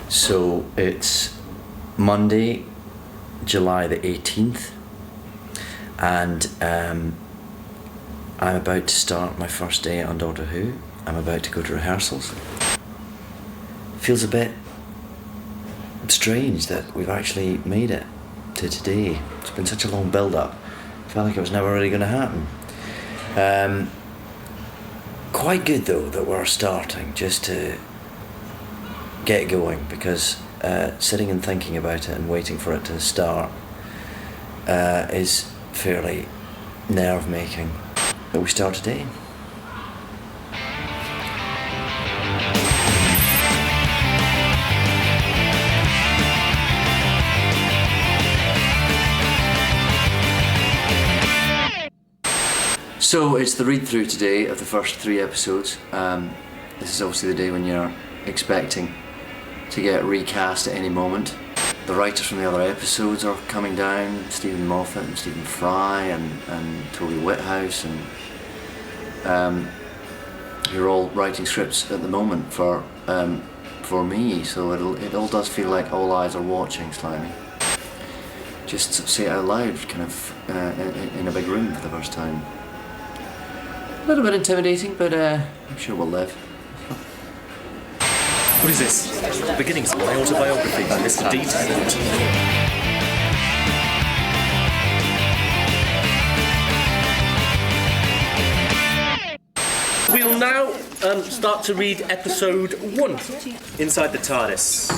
So it's Monday, July the 18th, and I'm about to start my first day on Doctor Who. I'm about to go to rehearsals. Feels a bit strange that we've actually made it to today. It's been such a long build-up. I felt like it was never really going to happen. Quite good though that we're starting, just to get going, because sitting and thinking about it and waiting for it to start is fairly nerve-making. But we start today. So it's the read-through today of the first 3 episodes. This is obviously the day when you're expecting to get recast at any moment. The writers from the other episodes are coming down, Stephen Moffat and Stephen Fry and Toby Whithouse, and who are all writing scripts at the moment for me, so it all does feel like all eyes are watching slightly. Just say it out loud, kind of in a big room for the first time. A little bit intimidating, but I'm sure we'll live. What is this? The beginnings of my autobiography by Mr. D. Tennant. We'll now start to read episode 1. Inside the TARDIS.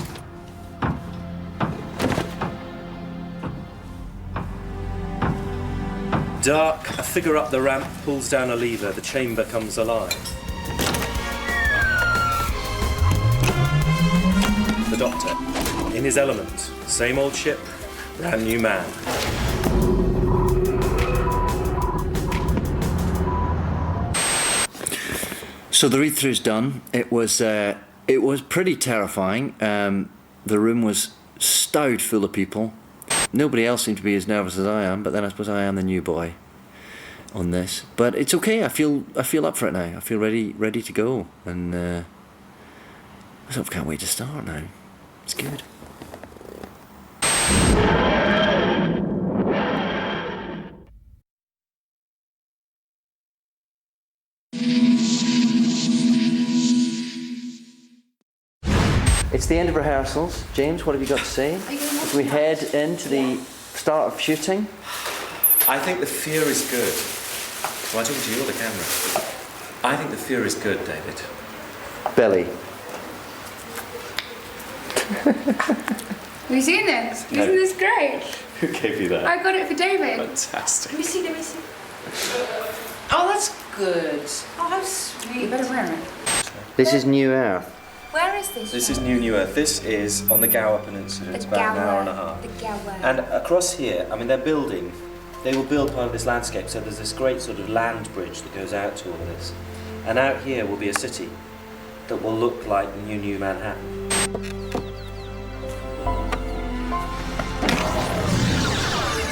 Dark, a figure up the ramp pulls down a lever, the chamber comes alive. The Doctor, in his element, same old ship, brand new man. So the read-through's done. It was pretty terrifying. The room was stowed full of people. Nobody else seemed to be as nervous as I am, but then I suppose I am the new boy on this. But it's okay. I feel up for it now. I feel ready to go, and I sort of can't wait to start now. It's good. It's the end of rehearsals. James, what have you got to say? As we head into the start of shooting? I think the fear is good. Well, I'm talking to you or the camera. I think the fear is good, David. Billie. Have you seen this? No. Isn't this great? Who gave you that? I got it for David. Fantastic. Let me see. Oh, that's good. Oh, how sweet. You better wear it. This is New Earth. Where is this? This is New Earth. This is on the Gower Peninsula. It's about an hour and a half. The Gower. And across here, I mean, they will build part of this landscape, so there's this great sort of land bridge that goes out to all of this. And out here will be a city that will look like New Manhattan.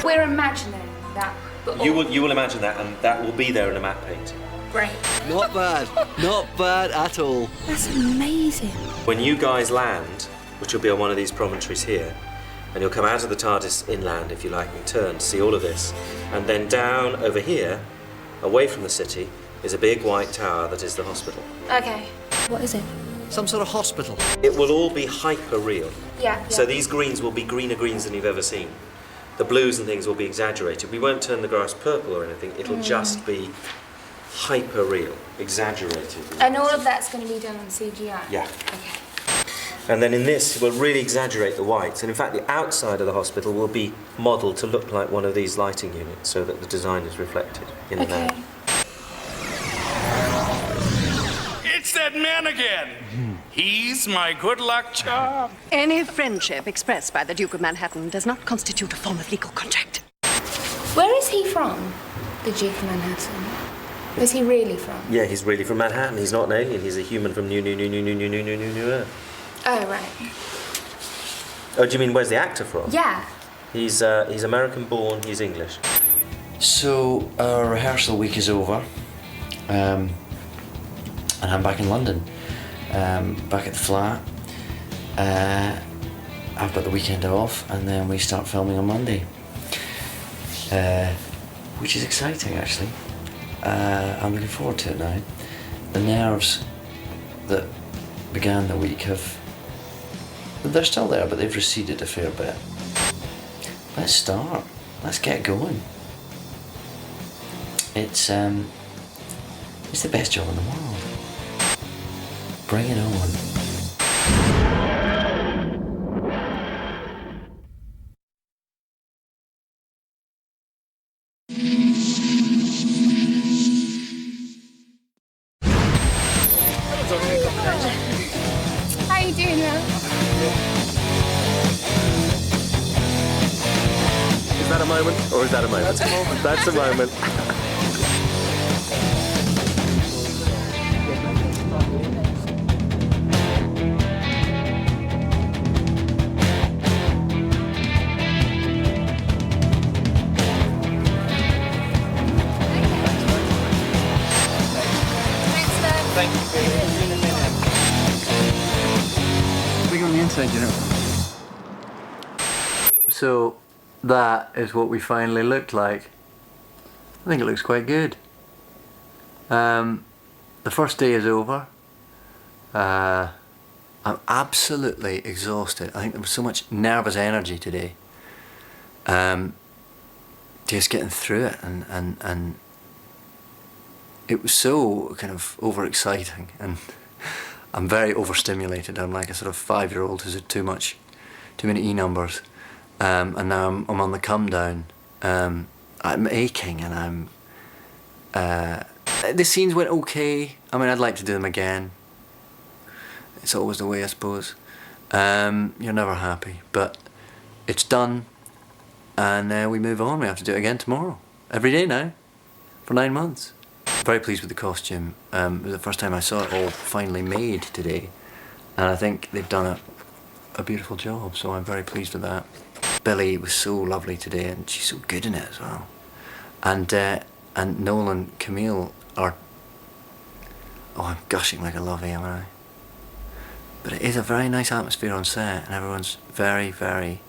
We're imagining that. But You will imagine that, and that will be there in a map painting. Great. Not bad at all. That's amazing. When you guys land, which will be on one of these promontories here, and you'll come out of the TARDIS inland, if you like, and turn to see all of this, and then down over here, away from the city, is a big white tower that is the hospital. Okay. What is it? Some sort of hospital. It will all be hyper real. Yeah. So these greens will be greener greens than you've ever seen. The blues and things will be exaggerated. We won't turn the grass purple or anything. It'll just be hyper real, exaggerated. And all of that's going to be done on CGI? Yeah. Okay. And then in this, we'll really exaggerate the whites. And in fact, the outside of the hospital will be modelled to look like one of these lighting units so that the design is reflected in and out. It's that man again. He's my good luck charm. Any friendship expressed by the Duke of Manhattan does not constitute a form of legal contract. Where is he from, the Duke of Manhattan? Where's he really from? Yeah, he's really from Manhattan. He's not an alien. He's a human from New Earth. Oh, right. Oh, do you mean where's the actor from? Yeah. He's American born. He's English. So our rehearsal week is over. And I'm back in London, back at the flat. I've got the weekend off, and then we start filming on Monday, which is exciting actually. I'm looking forward to it now. The nerves that began the week they're still there, but they've receded a fair bit. Let's start. Let's get going. It's the best job in the world. Bring it on. How are you doing, man? Is that a moment, or is that a moment? That's a moment. That's a moment. Big on the inside, you know. So that is what we finally looked like. I think it looks quite good. The first day is over. I'm absolutely exhausted. I think there was so much nervous energy today. Just getting through it, and it was so kind of overexciting, and I'm very overstimulated. I'm like a sort of 5-year-old who's had too many E numbers, and now I'm on the come down. I'm aching, and the scenes went okay. I mean, I'd like to do them again. It's always the way, I suppose. You're never happy, but it's done, and we move on. We have to do it again tomorrow, every day now, for 9 months. Very pleased with the costume. It was the first time I saw it all finally made today, and I think they've done a beautiful job, so I'm very pleased with that. Billie was so lovely today, and she's so good in it as well. And Noel and Camille are... Oh, I'm gushing like a lovey, am I? But it is a very nice atmosphere on set, and everyone's very, very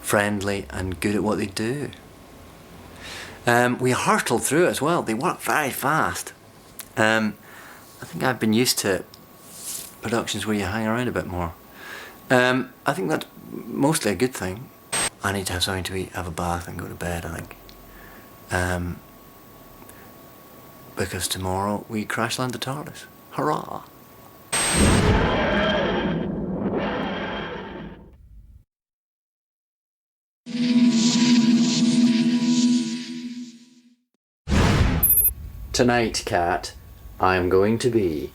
friendly and good at what they do. We hurtled through it as well. They work very fast. I think I've been used to productions where you hang around a bit more. I think that's mostly a good thing. I need to have something to eat, have a bath and go to bed, I think. Because tomorrow we crash land the TARDIS. Hurrah! Tonight, Cat, I am going to be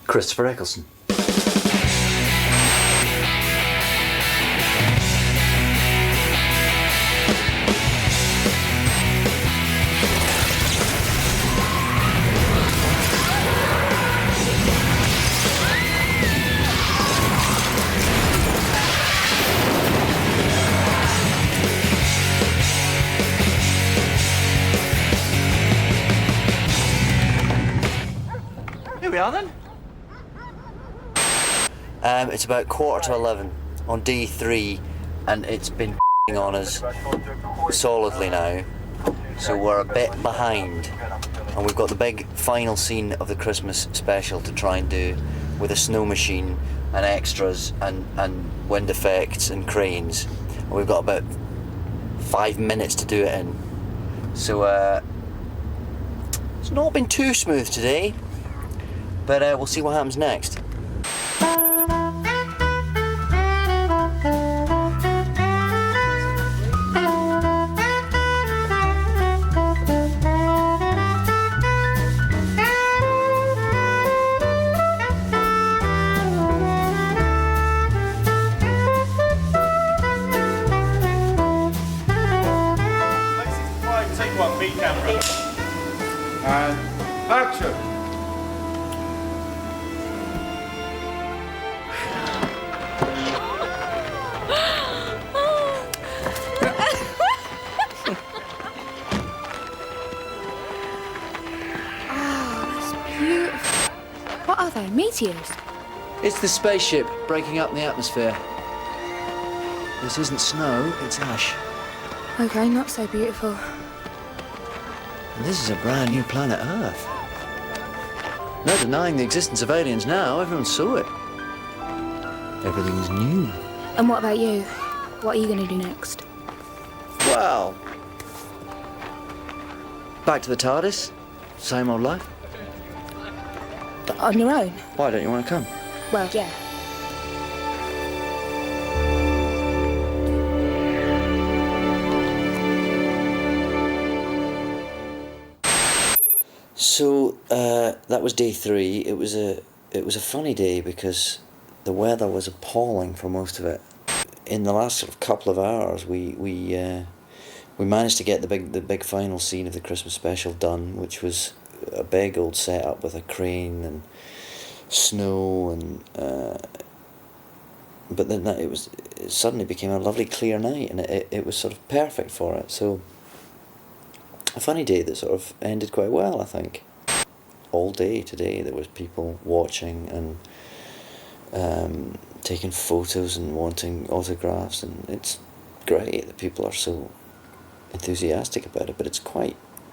Christopher Eccleston. Here we are then. It's about 11:15 on D3, and it's been on us solidly now, so we're a bit behind, and we've got the big final scene of the Christmas special to try and do with a snow machine and extras and wind effects and cranes, and we've got about 5 minutes to do it in, so it's not been too smooth today, but we'll see what happens next. Take one, B camera. And action. What are they? Meteors? It's the spaceship breaking up the atmosphere. This isn't snow, it's ash. Okay, not so beautiful. And this is a brand new planet Earth. No denying the existence of aliens now, everyone saw it. Everything's new. And what about you? What are you going to do next? Well, back to the TARDIS. Same old life. But on your own? Why don't you want to come? Well, yeah. So that was day 3. It was a funny day because the weather was appalling for most of it. In the last sort of couple of hours, we managed to get the big final scene of the Christmas special done, which was a big old setup with a crane and snow and. But then it suddenly became a lovely clear night, and it was sort of perfect for it. So a funny day that sort of ended quite well, I think. All day today there was people watching and taking photos and wanting autographs, and it's great that people are so enthusiastic about it, but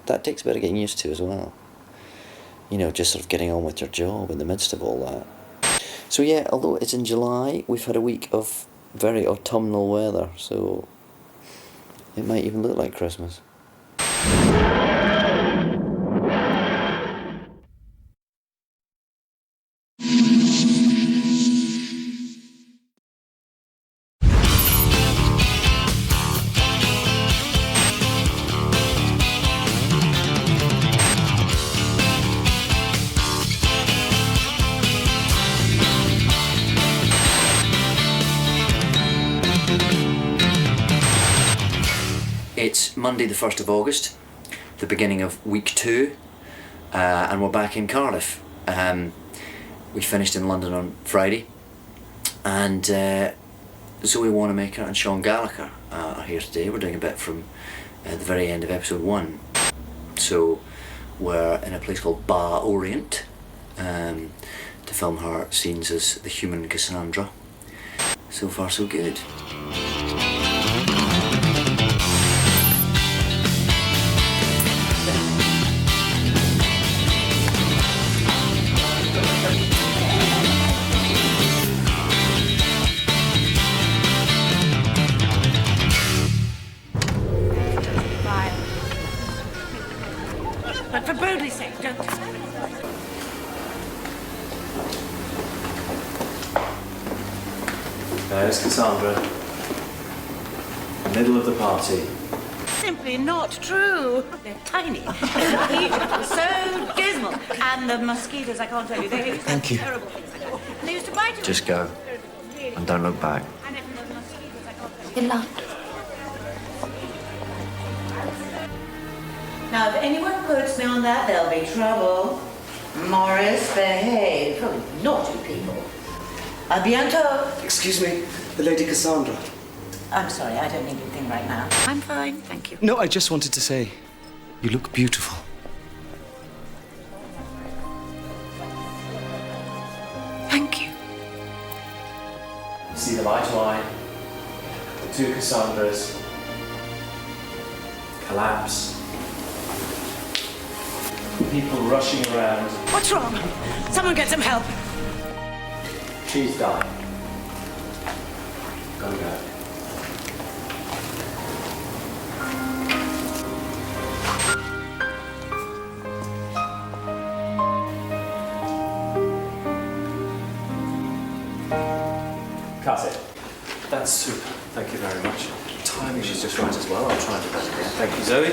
that takes a bit of getting used to as well. You know, just sort of getting on with your job in the midst of all that. So yeah, although it's in July, we've had a week of very autumnal weather, so it might even look like Christmas. It's Monday the 1st of August, the beginning of week 2, and we're back in Cardiff. We finished in London on Friday, and Zoe Wanamaker and Sean Gallagher are here today. We're doing a bit from the very end of episode 1. So we're in a place called Bar Orient to film her scenes as the human Cassandra. So far so good. But for Broadley's sake, don't. There's Cassandra. Middle of the party. Simply not true. They're tiny. Egypt is so dismal. And the mosquitoes, I can't tell you, they used to have terrible things. And they used to bite you. Just go. And don't look back. And if those mosquitoes, I can't tell you. Good luck. Now, if anyone quotes me on that, there'll be trouble. Morris, behave. Oh, naughty people. A bientôt. Excuse me, the Lady Cassandra. I'm sorry, I don't need anything right now. I'm fine, thank you. No, I just wanted to say, you look beautiful. Thank you. See them eye to eye. The two Cassandras collapse. People rushing around. What's wrong? Someone get some help. She's dying. Go. Cut it. That's super. Thank you very much. Timing is just right as well. I'll try and do that again. Thank you, Zoe.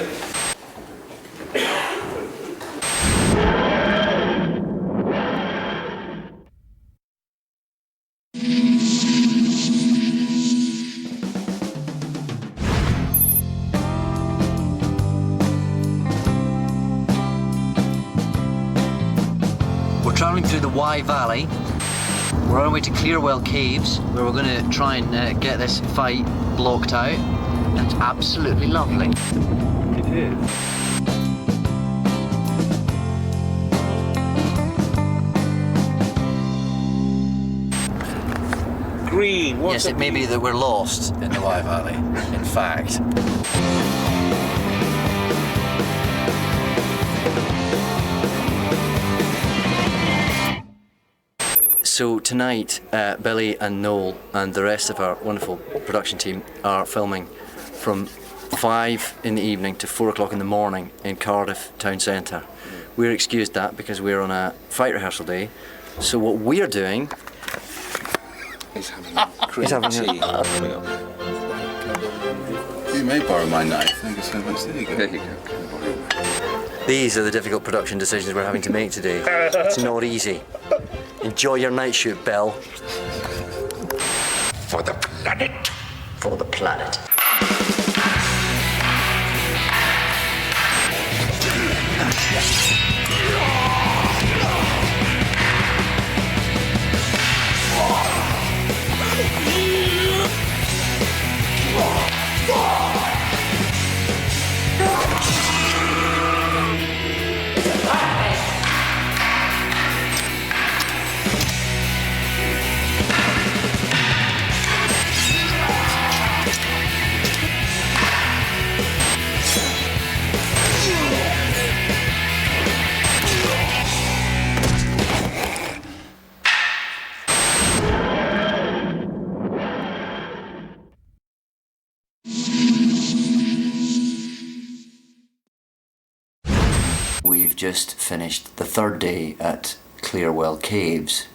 We're travelling through the Wye Valley. We're on our way to Clearwell Caves, where we're going to try and get this fight blocked out. It's absolutely lovely. It is. green. What's Yes, it may be that we're lost in the Wye Valley, in fact. So tonight, Billie and Noel and the rest of our wonderful production team are filming from 5 in the evening to 4 o'clock in the morning in Cardiff town centre. We're excused that because we're on a fight rehearsal day. So what we're doing... He's having tea. You may borrow my knife. Thank you so much. There you go. There you go. These are the difficult production decisions we're having to make today. It's not easy. Enjoy your night shoot, Belle. For the planet. For the planet. We've just finished the third day at Clearwell Caves,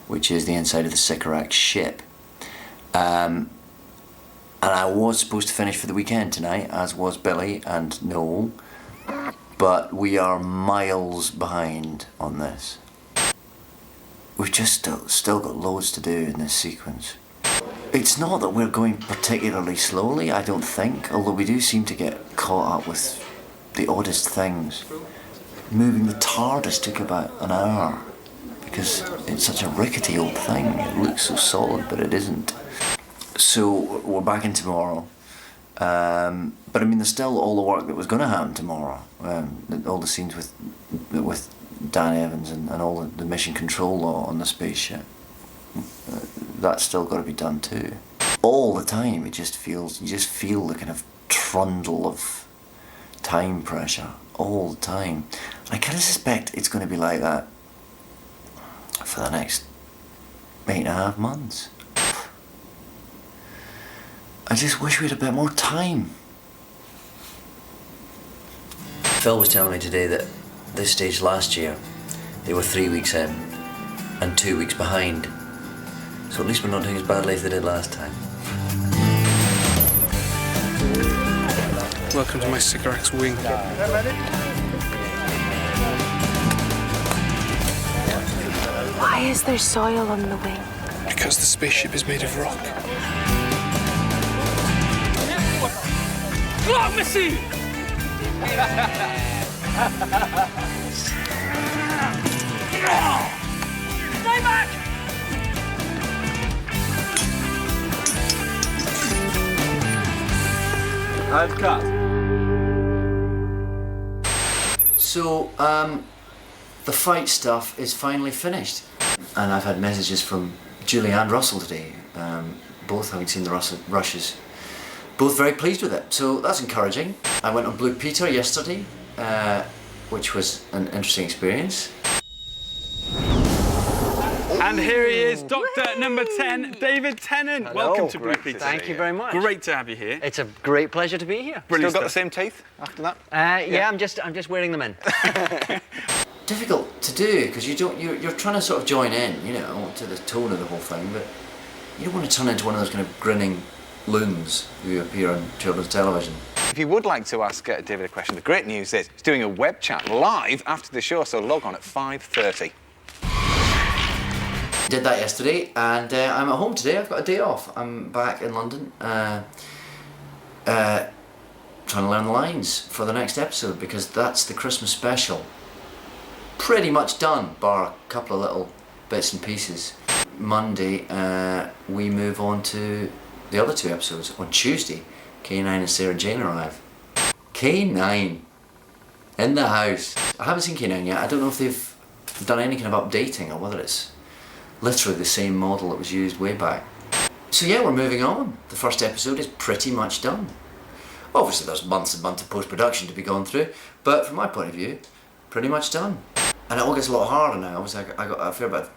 which is the inside of the Sycorax ship. And I was supposed to finish for the weekend tonight, as was Billie and Noel, but we are miles behind on this. We've just still got loads to do in this sequence. It's not that we're going particularly slowly, I don't think, although we do seem to get caught up with the oddest things. Moving the TARDIS took about an hour because it's such a rickety old thing. It looks so solid, but it isn't. So we're back in tomorrow. But I mean, there's still all the work that was going to happen tomorrow. All the scenes with Dan Evans and all the mission control law on the spaceship. That's still got to be done too. All the time, you just feel the kind of trundle of time pressure all the time. I kind of suspect it's going to be like that for the next 8.5 months. I just wish we had a bit more time. Phil was telling me today that this stage last year they were 3 weeks in and 2 weeks behind. So at least we're not doing as badly as they did last time. Welcome to my Sycorax wing. Why is there soil on the wing? Because the spaceship is made of rock. Oh, Missy! Stay back! I've cut. So, the fight stuff is finally finished. And I've had messages from Julie and Russell today, both having seen the rushes. Both very pleased with it, so that's encouraging. I went on Blue Peter yesterday, which was an interesting experience. And here he is, Doctor number 10, David Tennant. Hello. Welcome to Blue Peter. Thank you very much. Great to have you here. It's a great pleasure to be here. Brilliant. Still got the same teeth after that? Yeah, I'm just wearing them in. Difficult to do because you're trying to sort of join in, you know, to the tone of the whole thing, but you don't want to turn into one of those kind of grinning loons who appear on children's television. If you would like to ask David a question, the great news is he's doing a web chat live after the show, so log on at 5:30. Did that yesterday, and I'm at home today. I've got a day off. I'm back in London, trying to learn the lines for the next episode because that's the Christmas special. Pretty much done, bar a couple of little bits and pieces. Monday, we move on to the other 2 episodes. On Tuesday, K9 and Sarah Jane arrive. K9 in the house. I haven't seen K9 yet. I don't know if they've done any kind of updating or whether it's literally the same model that was used way back. So yeah, we're moving on. The first episode is pretty much done. Obviously there's months and months of post-production to be gone through, but from my point of view, pretty much done. And it all gets a lot harder now. I got a fair bit of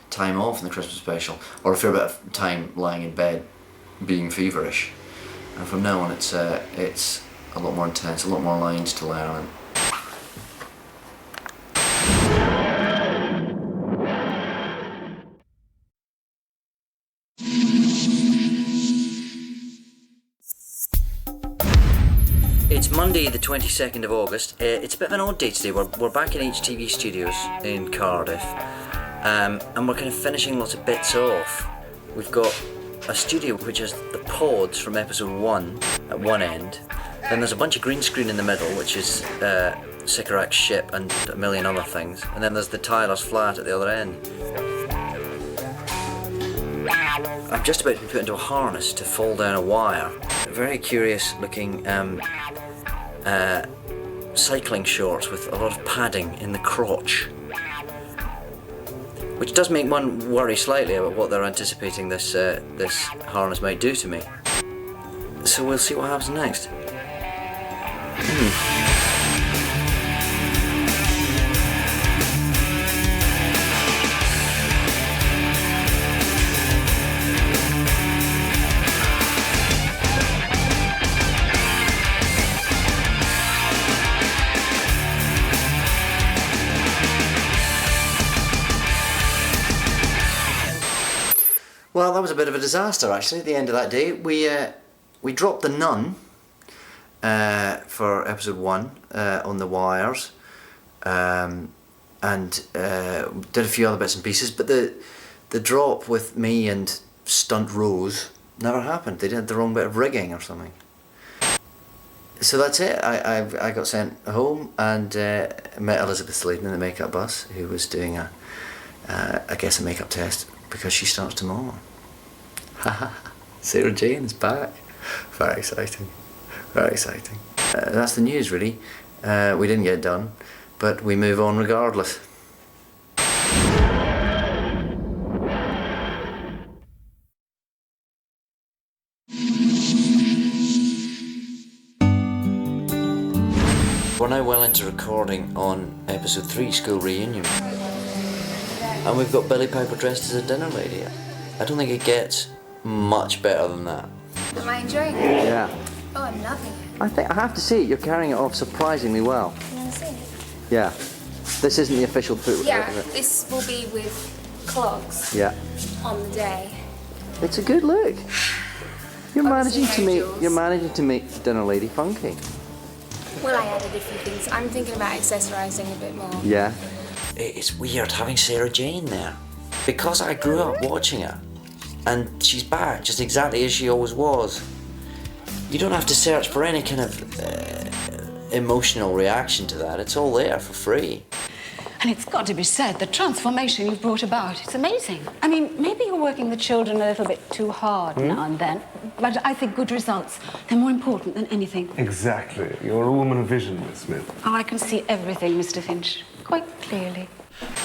time off in the Christmas special, or a fair bit of time lying in bed being feverish. And from now on it's a lot more intense, a lot more lines to learn. It's Monday the 22nd of August. It's a bit of an odd day today. We're back in HTV Studios in Cardiff, and we're kind of finishing lots of bits off. We've got a studio which has the pods from episode 1 at one end. Then there's a bunch of green screen in the middle, which is Sycorax's ship and a million other things. And then there's the Tyler's flat at the other end. I'm just about to be put into a harness to fall down a wire. A very curious looking cycling shorts with a lot of padding in the crotch, which does make one worry slightly about what they're anticipating this harness might do to me. So we'll see what happens next. Well, that was a bit of a disaster actually. At the end of that day, we dropped the nun for episode 1 on the wires, and did a few other bits and pieces. But the drop with me and Stunt Rose never happened. They did the wrong bit of rigging or something. So that's it. I got sent home and met Elizabeth Sladen in the makeup bus, who was doing I guess a makeup test because she starts tomorrow. Sarah Jane is back. Very exciting. Very exciting. That's the news really. We didn't get it done, but we move on regardless. We're now well into recording on episode 3, School Reunion. And we've got Billie Piper dressed as a dinner lady. I don't think it gets much better than that. Am I enjoying it? Yeah. Oh, I'm loving it. I have to say, you're carrying it off surprisingly well. You want to see it? Yeah. This isn't the official foot. Yeah, this will be with clogs. Yeah. On the day. It's a good look. You're managing to make dinner lady funky. Well, I added a few things. I'm thinking about accessorising a bit more. Yeah. It's weird having Sarah Jane there, because I grew up watching her, and she's back just exactly as she always was. You don't have to search for any kind of emotional reaction to that. It's all there for free. And it's got to be said, the transformation you've brought about, it's amazing. I mean, maybe you're working the children a little bit too hard now and then, but I think good results, they're more important than anything. Exactly. You're a woman of vision, Miss Smith. Oh, I can see everything, Mr. Finch, quite clearly.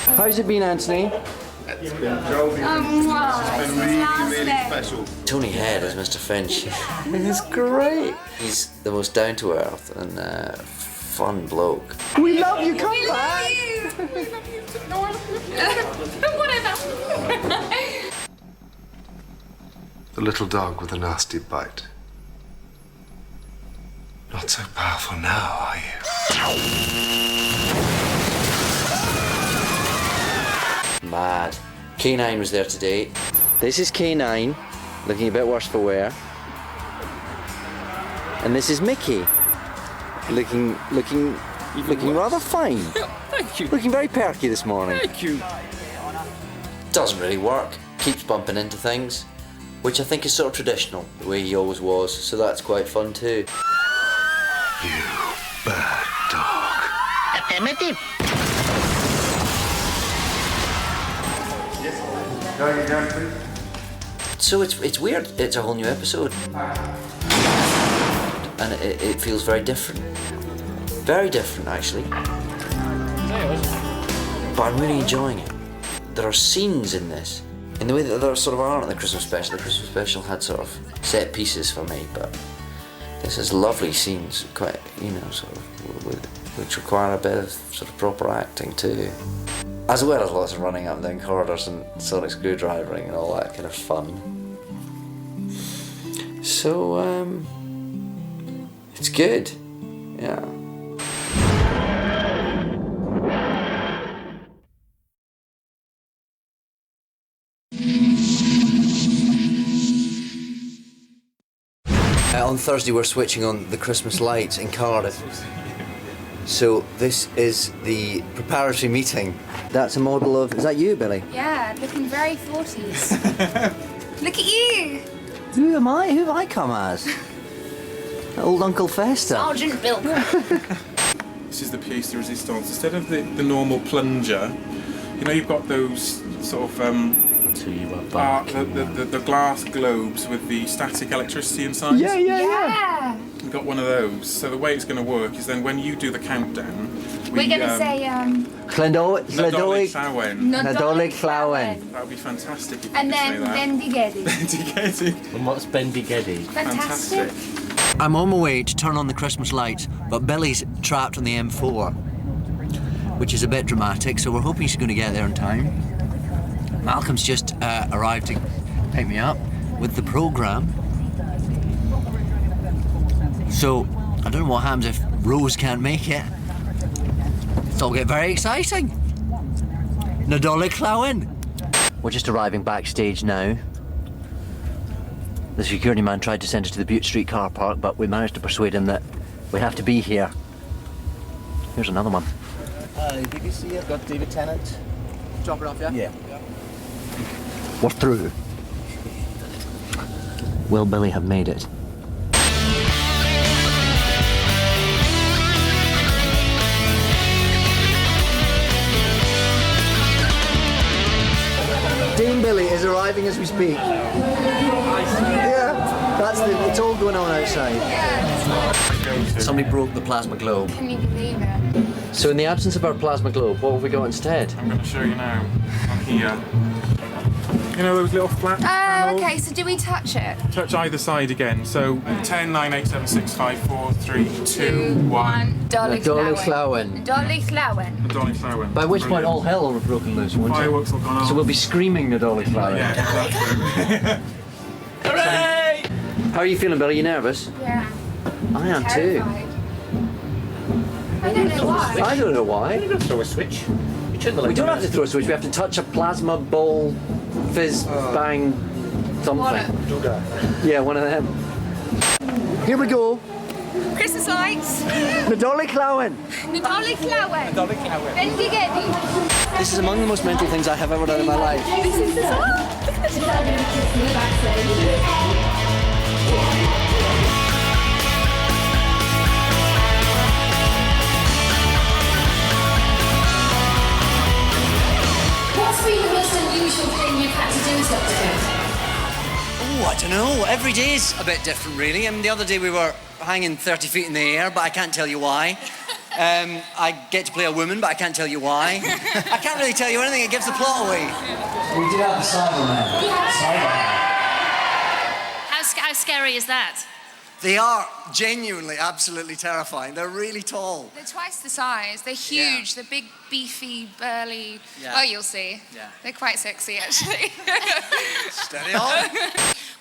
How's it been, Anthony? It's been really special. Tony Head as Mr. Finch. It's great. He's the most down-to-earth and fun bloke. We love you, come back! We love you too. No, I love you. Whatever. The little dog with a nasty bite. Not so powerful now, are you? Mad. K9 was there today. This is K9, looking a bit worse for wear. And this is Mickey, looking rather fine. Thank you. Looking very perky this morning. Thank you. Doesn't really work. Keeps bumping into things, which I think is sort of traditional, the way he always was. So that's quite fun too. You bad dog. Affirmative. So it's weird. It's a whole new episode, and it feels very different. Very different, actually. But I'm really enjoying it. there are scenes in this, in the way that there sort of aren't in the Christmas special. The Christmas special had sort of set pieces for me, but this has lovely scenes, quite, you know, sort of, which require a bit of sort of proper acting too. As well as lots of running up and down corridors and sonic screwdrivering and all that kind of fun. So, it's good, yeah. On Thursday we're switching on the Christmas lights in Cardiff. So this is the preparatory meeting. That's a model of, is that you, Billie? Yeah, looking very 40s. Look at you! Who am I? Who have I come as? Old Uncle Fester. Sergeant Bill. This is the pièce de résistance. Instead of the normal plunger, you know, you've got those sort of the glass globes with the static electricity inside. Yeah. We've got one of those. So the way it's going to work is then when you do the countdown, we're going to say Nadolig Llawen. Nadolig Llawen. That would be fantastic if you And could say then that. Bendigedi. Bendigedi. And what's Bendigedi? Fantastic. I'm on my way to turn on the Christmas lights, but Billie's trapped on the M4, which is a bit dramatic, so we're hoping she's going to get there in time. Malcolm's just arrived to pick me up with the programme. So, I don't know what happens if Rose can't make it. It'll get very exciting. Nadolig Llawen. We're just arriving backstage now. The security man tried to send us to the Butte Street car park, but we managed to persuade him that we have to be here. Here's another one. Did you see I've got David Tennant? Drop it off, yeah? Yeah. We're through. Will Billie have made it? Dean Billie is arriving as we speak. Yeah, that's it's all going on outside. Somebody broke the plasma globe. Can you believe it? So in the absence of our plasma globe, what have we got instead? I'm going to show you now. On here. You know those little flat panels? Okay, so do we touch it? Touch either side again. So 10, 9, 8, 7, 6, 5, 4, 3, 2, 1. Nadolig Llawen. Nadolig Llawen. Nadolig Llawen. By which point all hell will have broken loose, won't it? Fireworks will gone off. So we'll be screaming Nadolig Llawen. Yeah, exactly. Hooray! How are you feeling, Billie? You nervous? Yeah. I am too. I don't know why. I don't know why. You don't throw a switch. You turn the light We don't on. have to throw a switch. We have to touch a plasma ball, fizz, bang, something. Yeah, one of them. Here we go. Christmas lights. Nadolig Llawen. Nadolig Llawen. Nadolig Llawen. Bendigedi. This is among the most mental things I have ever done in my life. This is bizarre. What's been the most unusual thing you've had to do, Doctor? Oh, I don't know. Every day's a bit different, really. I mean, the other day we were hanging 30 feet in the air, but I can't tell you why. I get to play a woman, but I can't tell you why. I can't really tell you anything. It gives the plot away. We did have the Cyberman. How scary is that? They are genuinely, absolutely terrifying. They're really tall. They're twice the size. They're huge. They're big, beefy, burly. Yeah. Oh, you'll see. Yeah. They're quite sexy, actually. Steady on.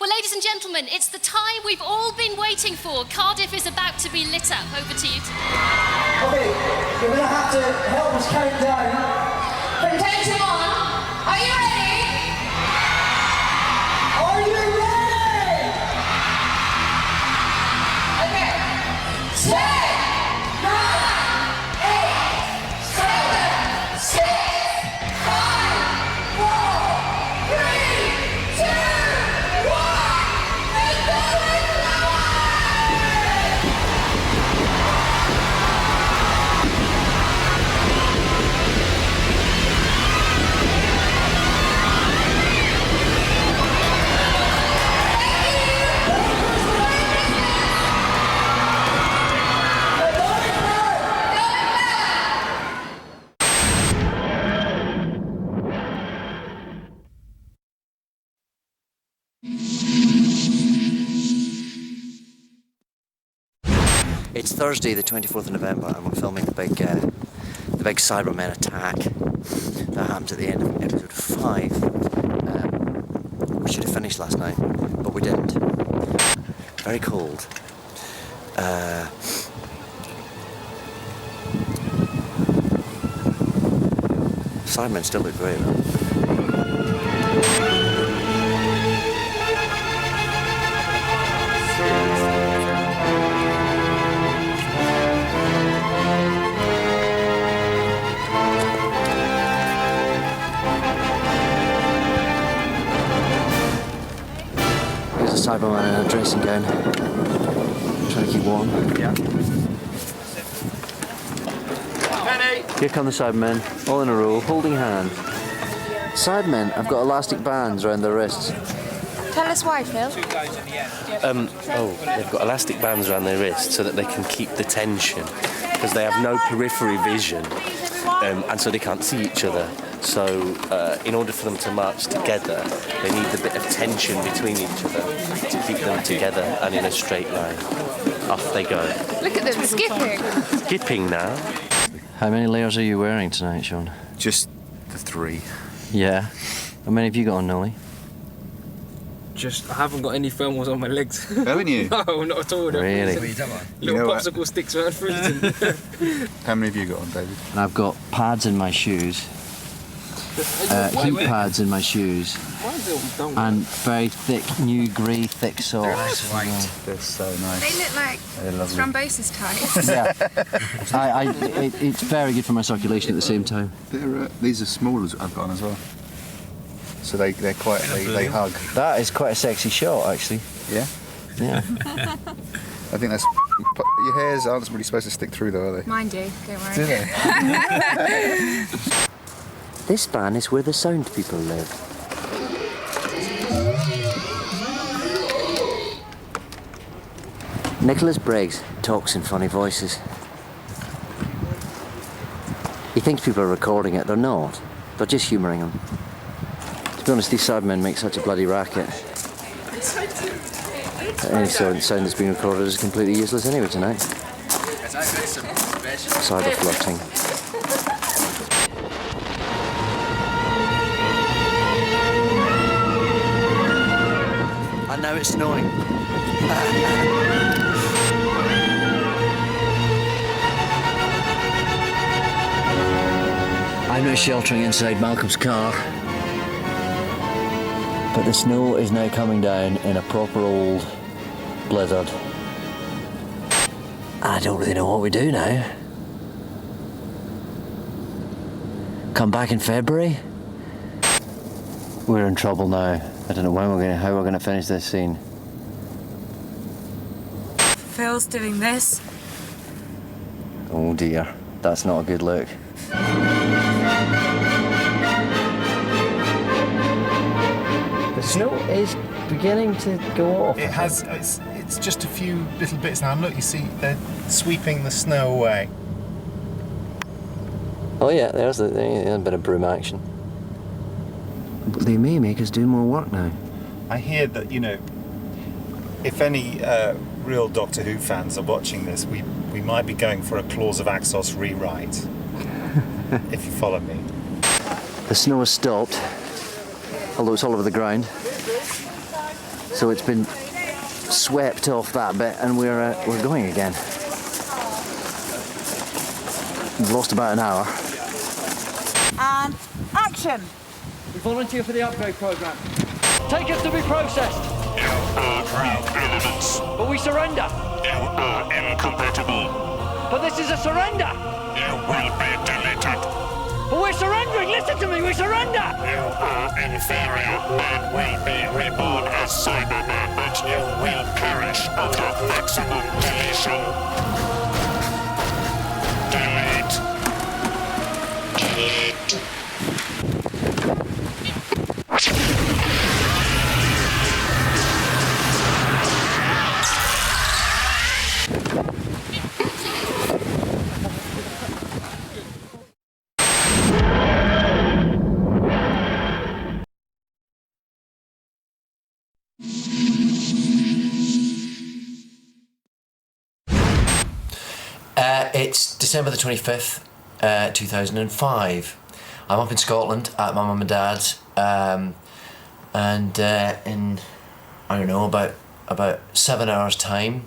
Well, ladies and gentlemen, it's the time we've all been waiting for. Cardiff is about to be lit up. Over to you. Okay, you're going to have to help us count down. From 10 to 1. Are you ready? Are you ready? Okay. 10, 9, 8, 7, 6, 5, 4, 3, 2, 1. It's Thursday, the 24th of November, and we're filming the big Cybermen attack that happens at the end of episode 5. We should have finished last night, but we didn't. Very cold. Cybermen still look great though. Cyberman in a dressing gown, trying to keep warm. Yeah. Here come the Cybermen, all in a row, holding hands. Cybermen have got elastic bands around their wrists. Tell us why, Phil. They've got elastic bands around their wrists so that they can keep the tension, because they have no periphery vision, and so they can't see each other. So, in order for them to march together, they need a bit of tension between each other to keep them together and in a straight line. Off they go. Look at them skipping. Skipping now. How many layers are you wearing tonight, Sean? Just the 3. Yeah. How many have you got on, Nolly? I haven't got any thermals on my legs. Haven't you? No, not at all. Really? Little popsicle sticks around freezing. How many have you got on, David? And I've got pads in my shoes. Heat pads in my shoes. And very thick, new grey, thick socks. They're so nice. They look like thrombosis types. Yeah. It's very good for my circulation at the same time. These are small as I've got on as well. So they're quite, they hug. That is quite a sexy shot, actually. Yeah? Yeah. I think that's... Your hairs aren't really supposed to stick through though, are they? Mine do, don't worry. Do they? This van is where the sound people live. Nicholas Briggs talks in funny voices. He thinks people are recording it. They're not. They're just humouring him. To be honest, these Cybermen make such a bloody racket. Any sound that's being recorded is completely useless anyway tonight. Cyber flirting. And now it's snowing. I'm now sheltering inside Malcolm's car. But the snow is now coming down in a proper old blizzard. I don't really know what we do now. Come back in February? We're in trouble now. I don't know how we're going to finish this scene. Phil's doing this. Oh dear, that's not a good look. The snow is beginning to go off. It has. It's just a few little bits now. And look, you see, they're sweeping the snow away. Oh yeah, there's a bit of broom action. But they may make us do more work now. I hear that, if any real Doctor Who fans are watching this, we might be going for a Claws of Axos rewrite. If you follow me. The snow has stopped, although it's all over the ground. So it's been swept off that bit, and we're going again. We've lost about an hour. And action! We volunteer for the upgrade program. Take us to be processed. You are rogue elements. But we surrender. You are incompatible. But this is a surrender. You will be deleted. But we're surrendering. Listen to me. We surrender. You are inferior and will be reborn as Cybermen, but you will perish under maximum deletion. Delete. Delete. It's December the 25th, 2005. I'm up in Scotland at my mum and dad's, and in, I don't know, about 7 hours' time,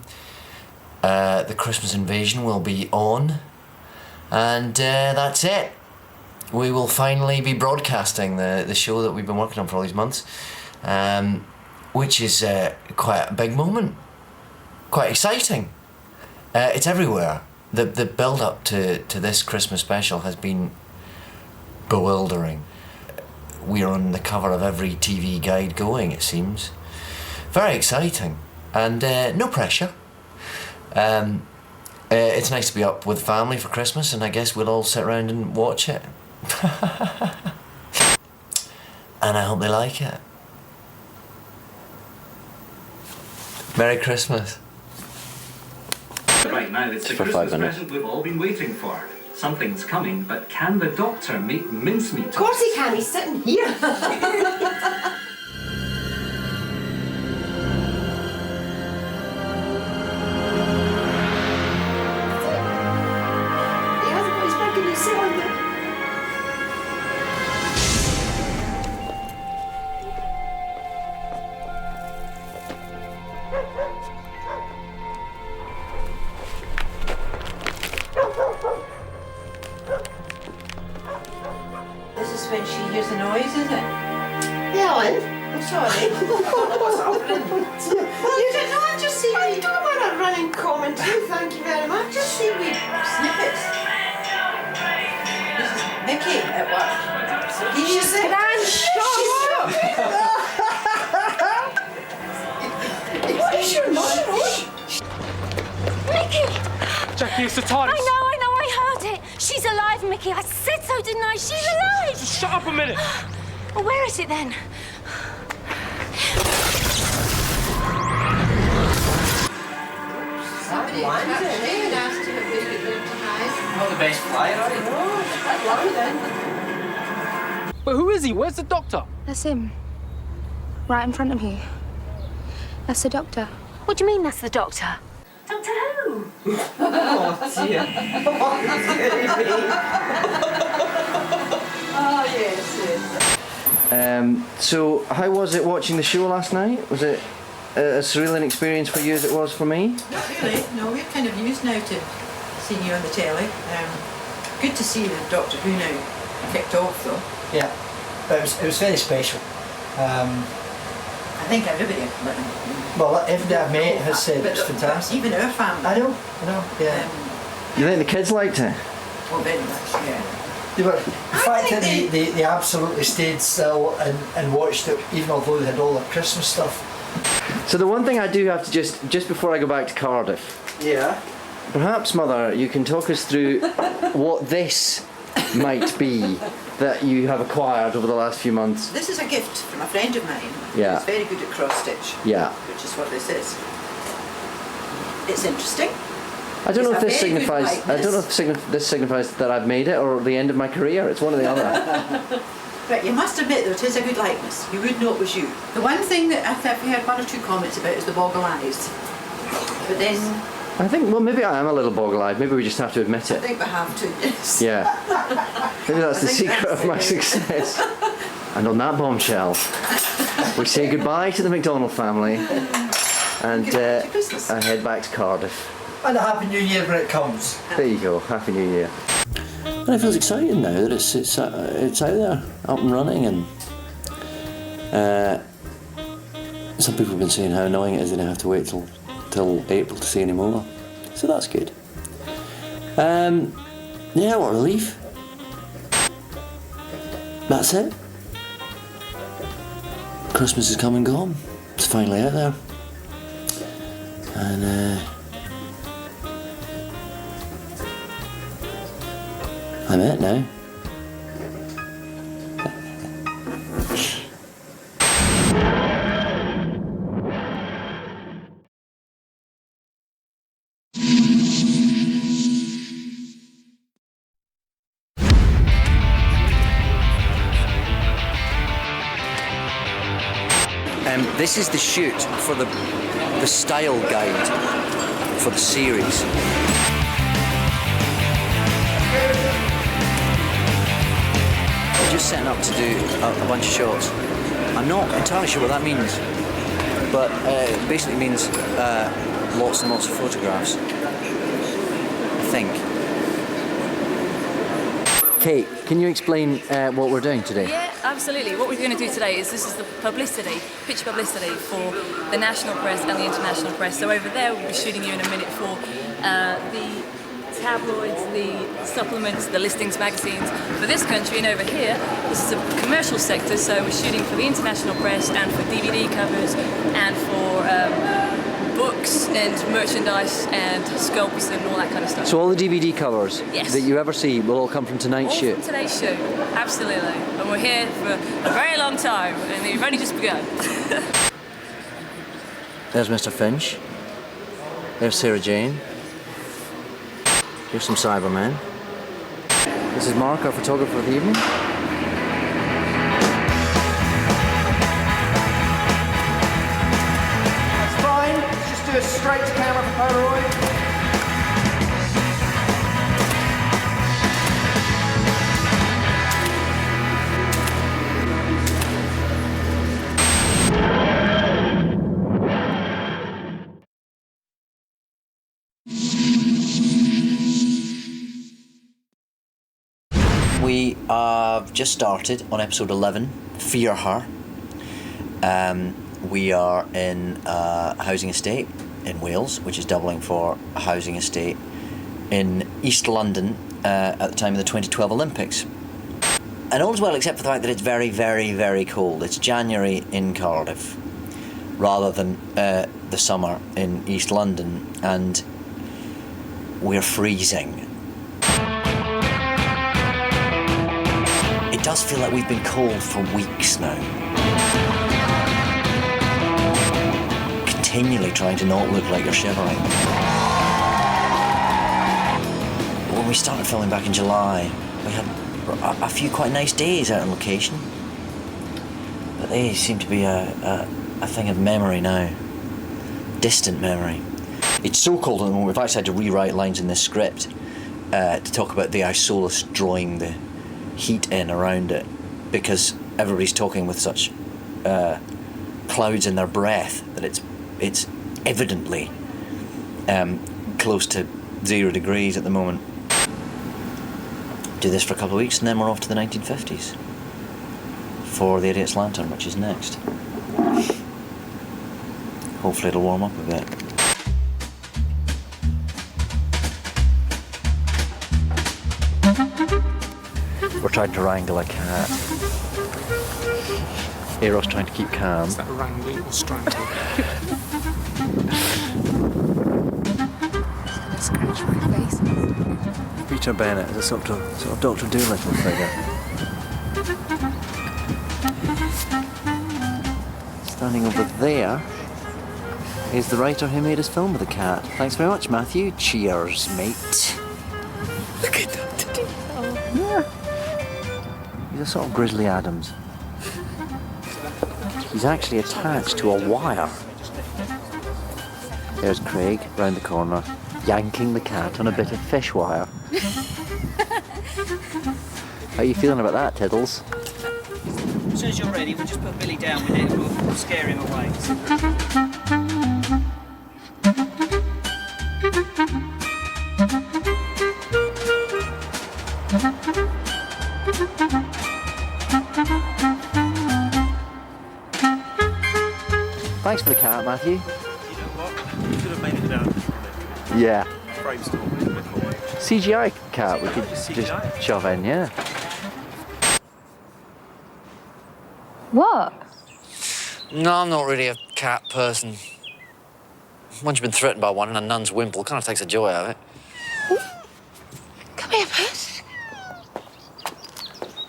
the Christmas Invasion will be on, and that's it. We will finally be broadcasting the show that we've been working on for all these months, which is quite a big moment, quite exciting. It's everywhere. The build-up to this Christmas special has been bewildering. We're on the cover of every TV guide going, it seems. Very exciting, and no pressure. It's nice to be up with family for Christmas, and I guess we'll all sit around and watch it. And I hope they like it. Merry Christmas. Right now, it's the Christmas present we've all been waiting for. Something's coming, but can the Doctor make mincemeat? Of course he can, he's sitting here. This is when she hears the noise, is it? Helen, I'm sorry. What's happening? You don't know, I just see. I don't want a running commentary, thank you very much. Just see wee snippets. This is Mickey at work. He's the grand shot. What is your nose? Mickey! Jackie, it's the TARDIS. I know, I heard it. She's alive, Mickey. I said so, didn't I? She's alive. Just shut up a minute. Well, where is it then? Somebody landed it, and asked him if we could go to high. Not the best flyer, are you? Oh, it's quite lovely then. But who is he? Where's the Doctor? That's him. Right in front of you. That's the Doctor. What do you mean that's the Doctor? Doctor Who? Oh, dear. Oh, yes, yes. So, how was it watching the show last night? Was it as surreal an experience for you as it was for me? Not really. No, we're kind of used now to seeing you on the telly. Good to see the Doctor Who now kicked off, though. Yeah, but it was very special. I think everybody, Well, everybody I've met has said but it's fantastic. even our family. I know, yeah. You think the kids liked it? Oh, very much, yeah. They were, the fact that they absolutely stayed still and watched it, even although they had all the Christmas stuff. So the one thing I do have to just before I go back to Cardiff. Yeah. Perhaps, Mother, you can talk us through what this might be that you have acquired over the last few months. This is a gift from a friend of mine. Yeah. Who's very good at cross stitch. Yeah. Which is what this is. It's interesting. I don't know if It's a this very good signifies. I don't know if this signifies that I've made it or the end of my career. It's one or the other. Right, you must admit though, it is a good likeness. You would know it was you. The one thing that I've heard one or two comments about is the boggle eyes. But then I think, well, maybe I am a little boggle-eyed. Maybe we just have to admit I it. think we have to, yes. Yeah. Maybe that's the secret of my success. And on that bombshell, we say goodbye to the McDonald family and I head back to Cardiff. And a Happy New Year when it comes. There you go. Happy New Year. And it feels exciting now that it's out there, up and running, and some people have been saying how annoying it is they don't have to wait till April to see any more. So that's good. Yeah, what a relief. That's it. Christmas is come and gone. It's finally out there. And I'm it now. This is the shoot for the style guide for the series. up to do a bunch of shots. I'm not entirely sure what that means, but it basically means lots and lots of photographs, I think. Kate, can you explain what we're doing today? Yeah, absolutely. What we're going to do today is this is the publicity, pitch publicity for the national press and the international press. So over there we'll be shooting you in a minute for the tabloids, the supplements, the listings, magazines for this country, and over here this is a commercial sector, so we're shooting for the international press and for DVD covers and for books and merchandise and sculpts and all that kind of stuff. So all the DVD covers Yes. that you ever see will all come from tonight's All shoot? from today's show, absolutely. And we're here for a very long time, and we've only just begun. There's Mr. Finch. There's Sarah Jane. Here's some Cybermen. This is Mark, our photographer of the evening. That's fine. Let's just do a straight to camera for Polaroid. We have just started on episode 11, Fear Her. We are in a housing estate in Wales, which is doubling for a housing estate in East London at the time of the 2012 Olympics. And all's well except for the fact that it's very, very, very cold. It's January in Cardiff rather than the summer in East London, and we're freezing. It does feel like we've been cold for weeks now. Continually trying to not look like you're shivering. When we started filming back in July, we had a few quite nice days out on location. But they seem to be a thing of memory now. Distant memory. It's so cold at the moment, we've actually had to rewrite lines in this script to talk about the isolus drawing the heat in around it, because everybody's talking with such clouds in their breath that it's evidently close to 0 degrees at the moment. Do this for a couple of weeks and then we're off to the 1950s for The Idiot's Lantern, which is next. Hopefully it'll warm up a bit. We're trying to wrangle a cat. Eros trying to keep calm. Is that wrangling or strangling? Scratch my face. Peter Bennett is a sort of Dr. Dolittle figure. Standing over there is the writer who made his film with the cat. Thanks very much, Matthew. Cheers, mate. Look at that. Yeah. He's a sort of Grizzly Adams. He's actually attached to a wire. There's Craig, round the corner, yanking the cat on a bit of fish wire. How are you feeling about that, Tiddles? As soon as you're ready, we'll just put Billie down with it and we'll scare him away. Thanks for the cat, Matthew. You know what? You could have made it down differently. Yeah. Framestore would have been cool. CGI cat we could just shove in, yeah. What? No, I'm not really a cat person. Once you've been threatened by one and a nun's wimple, kind of takes the joy out of it. Come here, Puss.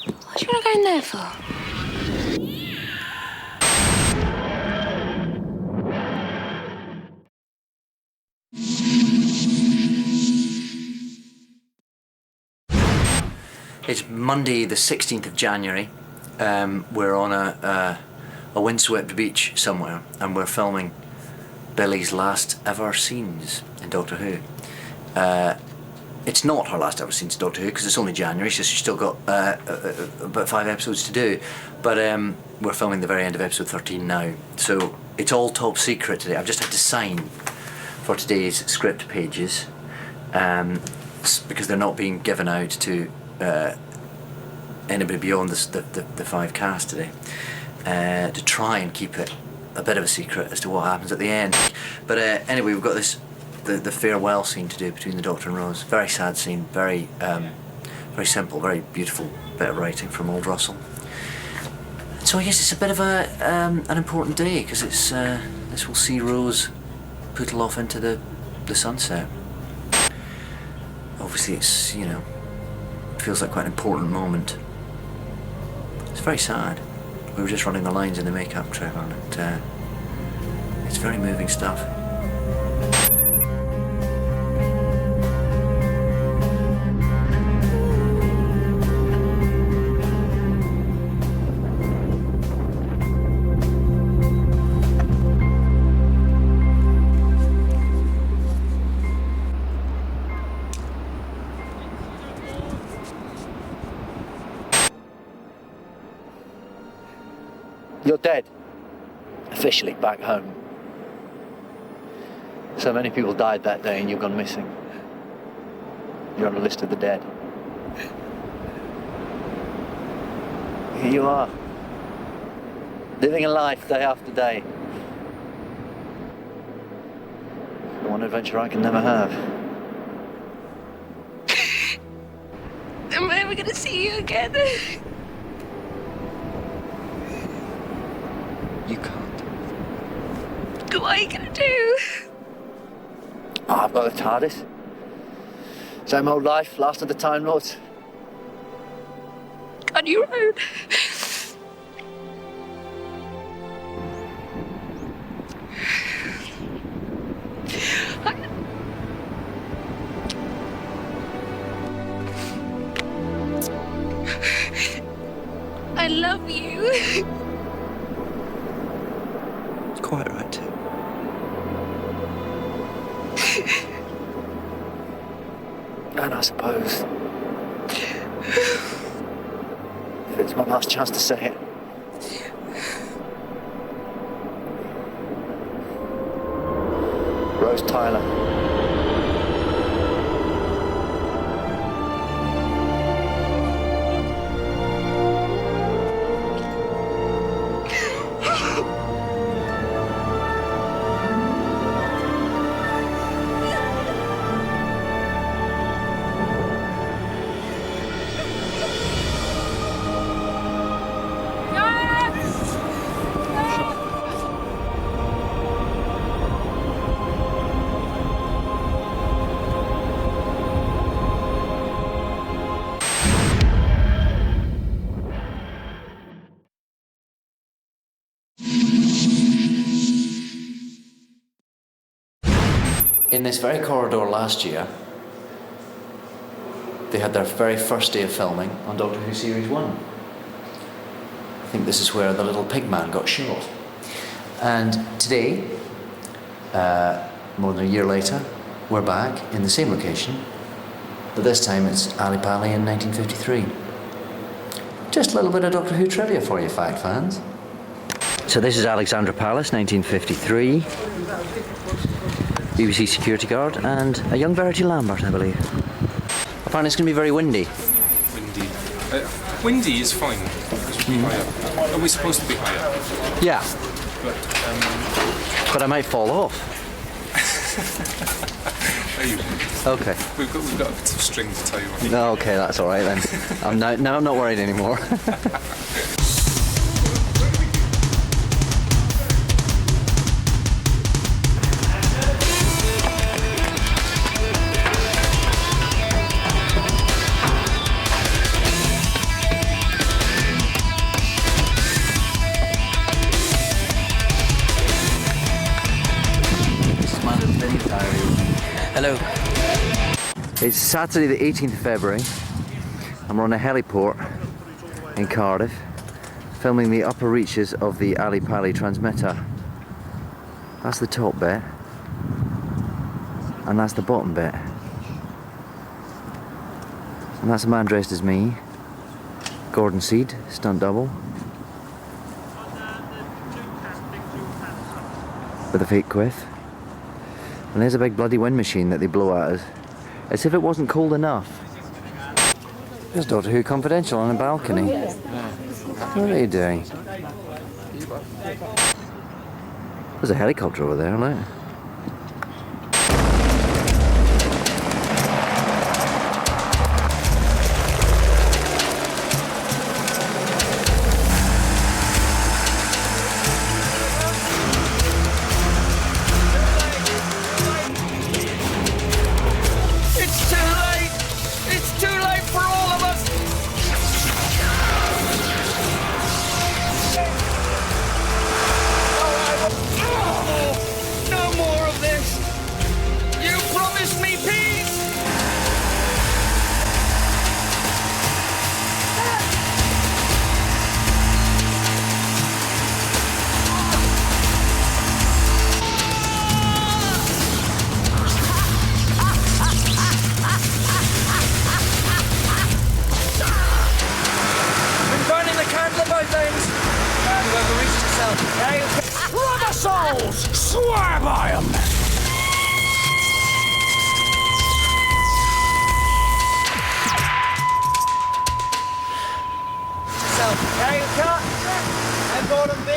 What do you want to go in there for? It's Monday, the 16th of January. We're on a windswept beach somewhere, and we're filming Billie's last ever scenes in Doctor Who. It's not her last ever seen to Doctor Who because it's only January, so she's still got about 5 episodes to do. But we're filming the very end of episode 13 now, so it's all top secret today. I've just had to sign for today's script pages because they're not being given out to anybody beyond the 5 cast today, to try and keep it a bit of a secret as to what happens at the end. But anyway, we've got this the farewell scene to do between the Doctor and Rose. Very sad scene, very simple, very beautiful bit of writing from old Russell. So I guess it's a bit of an important day because it's this will see Rose puttle off into the sunset. Obviously, it's, you know, feels like quite an important moment. It's very sad. We were just running the lines in the makeup trip on it. It's very moving stuff. You're dead. Officially back home. So many people died that day and you've gone missing. You're on the list of the dead. Here you are. Living a life day after day. The one adventure I can never have. Am I ever gonna see you again? You can't. What are you gonna do? Oh, I've got the TARDIS. Same old life, last of the Time Lords. On your own. I love you. It's quite right too. And I suppose if it's my last chance to say it, Rose Tyler. In this very corridor last year, they had their very first day of filming on Doctor Who Series 1. I think this is where the little pig man got shot. And today, more than a year later, we're back in the same location, but this time it's Ali Pali in 1953. Just a little bit of Doctor Who trivia for you, fact fans. So this is Alexandra Palace, 1953. BBC security guard and a young Verity Lambert, I believe. Apparently it's going to be very windy. Windy. Windy is fine. It should be higher. Are we supposed to be higher? Yeah. But I might fall off. There you go. Okay. We've got a bit of string to tie you on. No, okay, that's all right then. Now I'm not worried anymore. Hello. It's Saturday the 18th of February and we're on a heliport in Cardiff filming the upper reaches of the Ali Pali transmitter. That's the top bit and that's the bottom bit. And that's a man dressed as me. Gordon Seed, stunt double. With a fake quiff. And there's a big bloody wind machine that they blow at us. As if it wasn't cold enough. There's Doctor Who Confidential on a balcony. What are they doing? There's a helicopter over there, look. Rubber souls! Swear by 'em! So, carry your cut. I'm Gordon B.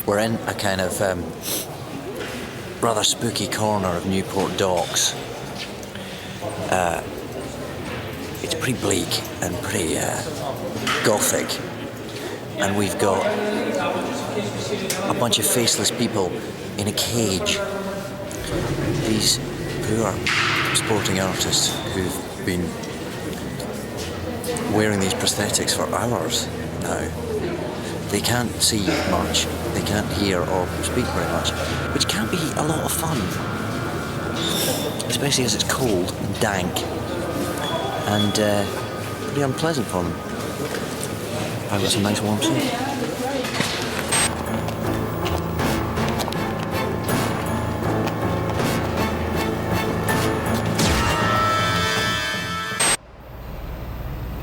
We're in a kind of rather spooky corner of Newport Docks. It's pretty bleak and pretty gothic, and we've got a bunch of faceless people in a cage. These poor sporting artists who've been wearing these prosthetics for hours now. They can't see much, they can't hear or speak very much, which can be a lot of fun. Especially as it's cold and dank and pretty unpleasant for them. I've got some nice warm soup.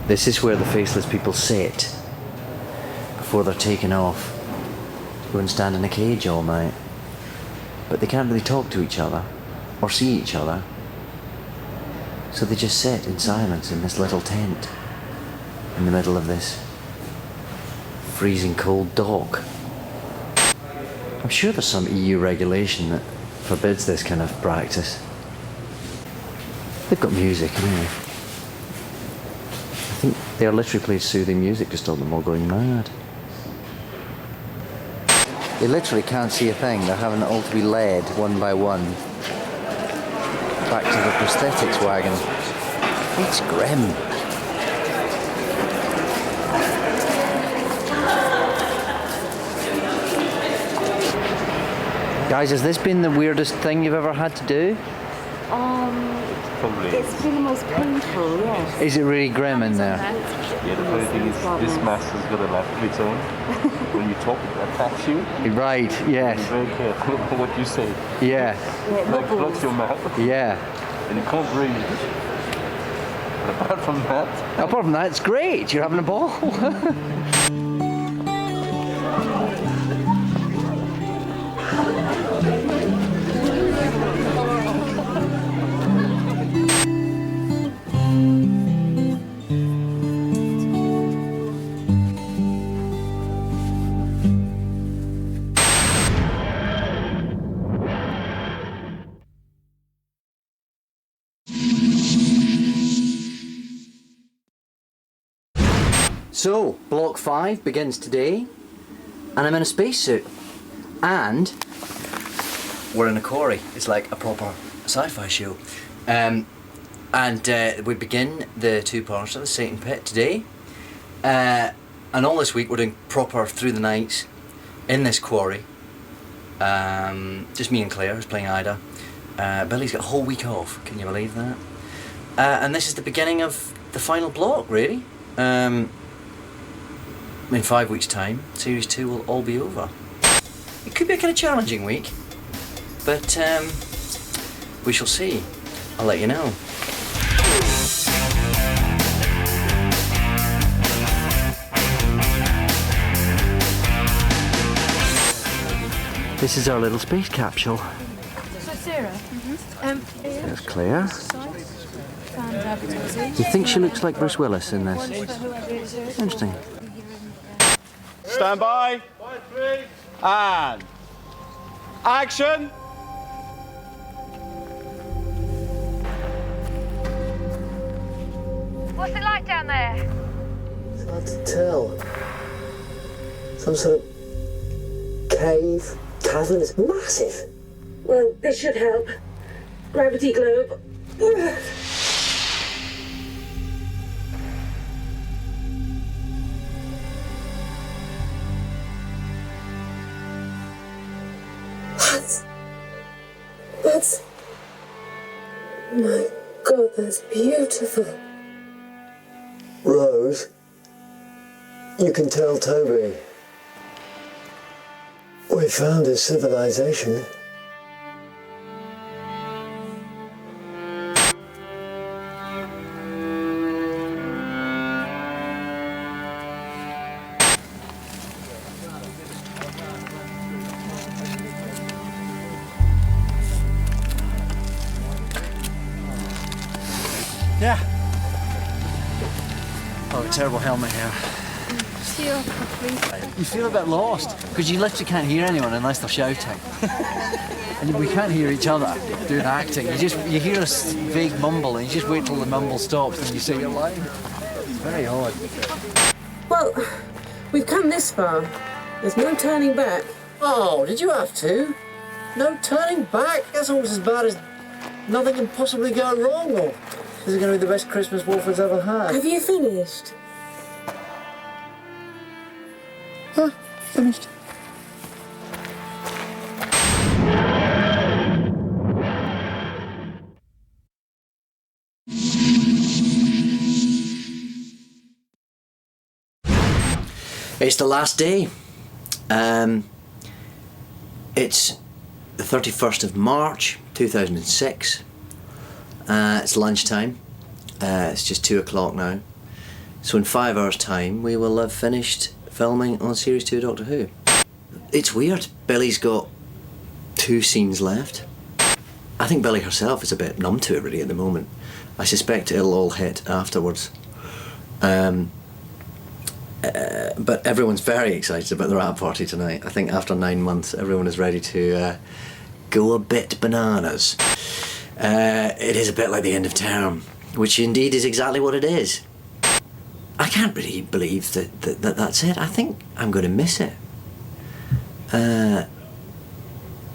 This is where the faceless people sit before they're taken off. Go and stand in a cage all night. But they can't really talk to each other or see each other. So they just sit in silence in this little tent in the middle of this freezing cold dock. I'm sure there's some EU regulation that forbids this kind of practice. They've got music anyway. I think they're literally playing soothing music to stop them all going mad. They literally can't see a thing. They're having it all to be led one by one back to the prosthetics wagon. It's grim. Guys, has this been the weirdest thing you've ever had to do? Probably. It's been the most painful, yes. Is it really grim in there? Yeah, the funny thing is, this mask has got a laugh of its own. When you talk, it attacks you. Right, yes. Be very careful what you say. Yeah. Like blocks your mouth. Yeah. And you can't breathe. But apart from that, it's great. You're having a ball. So, Block 5 begins today, and I'm in a spacesuit, and we're in a quarry. It's like a proper sci-fi show. And we begin the two parts of the Satan Pit today, and all this week we're doing proper through the nights in this quarry. Just me and Claire, who's playing Ida. Billie's got a whole week off, can you believe that? And this is the beginning of the final block, really. in 5 weeks' time, Series 2 will all be over. It could be a kind of challenging week, but we shall see. I'll let you know. This is our little space capsule. So Sarah, There's Claire. You think she looks like Bruce Willis in this? Interesting. Stand by. And action. What's it like down there? It's hard to tell. Some sort of cave, cavern. It's massive. Well, this should help. Gravity globe. That's... My God, that's beautiful. Rose, you can tell Toby. We found a civilization. Yeah. Oh, a terrible helmet here. You feel a bit lost because you literally can't hear anyone unless they're shouting, and we can't hear each other doing acting. You hear a vague mumble, and you just wait till the mumble stops, and you say your line. It's very odd. Well, we've come this far. There's no turning back. Oh, did you have to? No turning back? That's almost as bad as nothing can possibly go wrong, or this is going to be the best Christmas Wolford's ever had. Have you finished? Huh, finished. It's the last day. It's the 31st of March 2006. It's lunchtime. It's just 2 o'clock now. So in 5 hours' time we will have finished filming on Series 2 Doctor Who. It's weird. Billie's got 2 scenes left. I think Billie herself is a bit numb to it really at the moment. I suspect it'll all hit afterwards. But everyone's very excited about the wrap party tonight. I think after 9 months everyone is ready to go a bit bananas. It is a bit like the end of term, which indeed is exactly what it is. I can't really believe that's it. I think I'm going to miss it.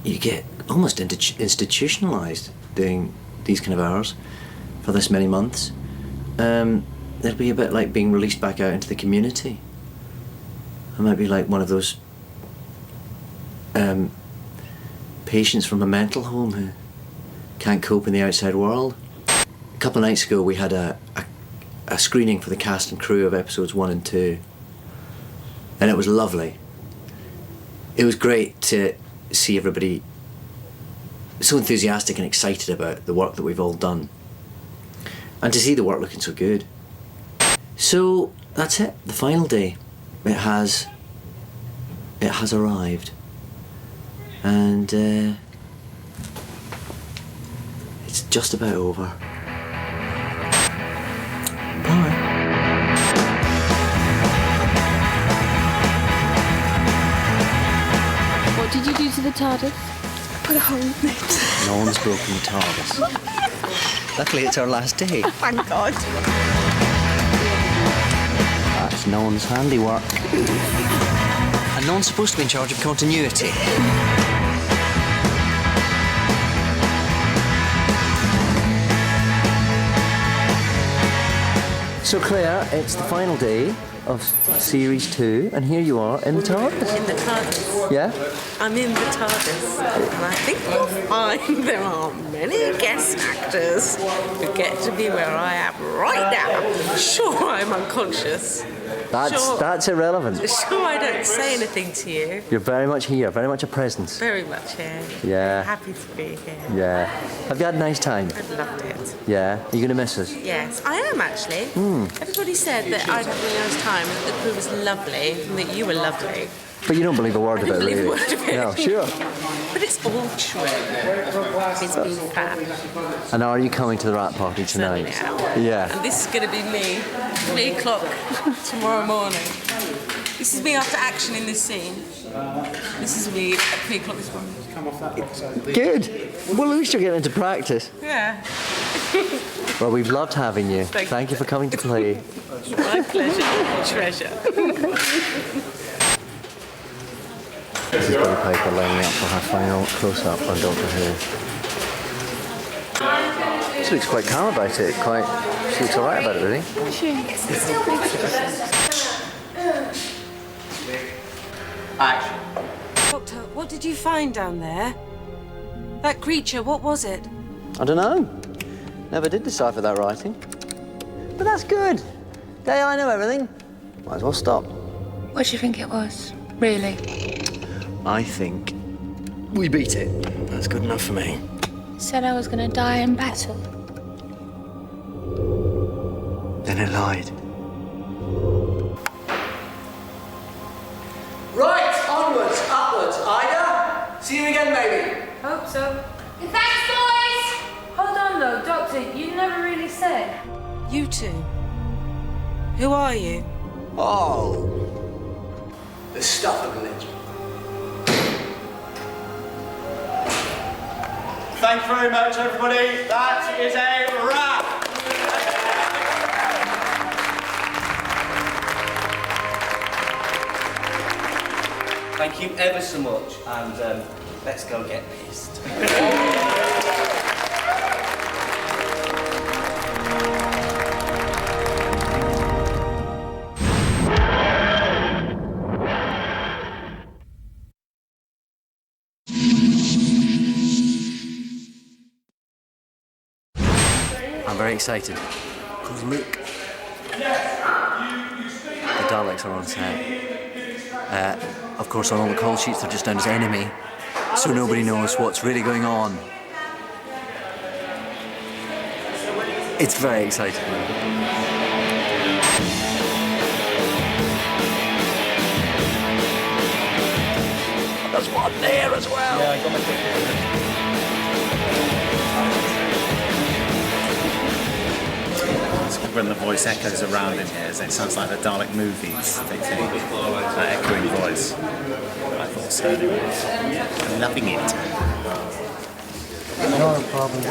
You get almost institutionalised doing these kind of hours for this many months. It'll be a bit like being released back out into the community. I might be like one of those patients from a mental home who can't cope in the outside world. A couple of nights ago we had a screening for the cast and crew of episodes 1 and 2, and it was lovely. It was great to see everybody so enthusiastic and excited about the work that we've all done, and to see the work looking so good. So that's it, the final day. It has arrived, and it's just about over. Bye. What did you do to the TARDIS? Put a hole in it. No one's broken the TARDIS. Luckily it's our last day. Thank God. That's no one's handiwork. And no one's supposed to be in charge of continuity. So Claire, it's the final day of Series 2, and here you are in the TARDIS. In the TARDIS. Yeah? I'm in the TARDIS, and I think you'll find there are many guest actors who get to be where I am right now. Sure, I'm unconscious, That's irrelevant. Sure, I don't say anything to you. You're very much here, very much a presence. Very much here. Yeah. Happy to be here. Yeah. Have you had a nice time? I've loved it. Yeah. Are you going to miss us? Yes, I am actually. Hmm. Everybody said that I'd have a really nice time, and that the crew was lovely, and that you were lovely. But you don't believe a word of it, really? I don't believe a word of it. No, sure. But it's all true. It's been fab. And are you coming to the rat party tonight? Yeah. And this is going to be me, 3 o'clock tomorrow morning. This is me after action in this scene. This is me at 3 o'clock this morning. Come off that box. Good. Well, at least you're getting into practice. Yeah. Well, we've loved having you. Thank you for coming to play. My pleasure. Treasure. This is Billie Piper lining up for her final close-up on Doctor Who. She looks quite calm about it. She looks all right about it, really. Action. Doctor, what did you find down there? That creature, what was it? I don't know. Never did decipher that writing. But that's good. Now I know everything. Might as well stop. What do you think it was? Really? I think we beat it. That's good enough for me. Said I was gonna die in battle. Then it lied. Right, onwards, upwards. Ida, see you again, maybe. Hope so. Thanks, boys! Hold on though, Doctor, you never really said. You two. Who are you? Oh. The stuff of legend. Thanks very much, everybody. That is a wrap. Thank you ever so much, and let's go get pissed. I'm very excited. Because look. The Daleks are on set. Of course, on all the call sheets, they're just down as enemy, so nobody knows what's really going on. It's very exciting. There's one there as well. Yeah, I got my ticket. When the voice echoes around in here, it sounds like the Dalek movies. They think that echoing voice. I thought so. I'm loving it. No problem.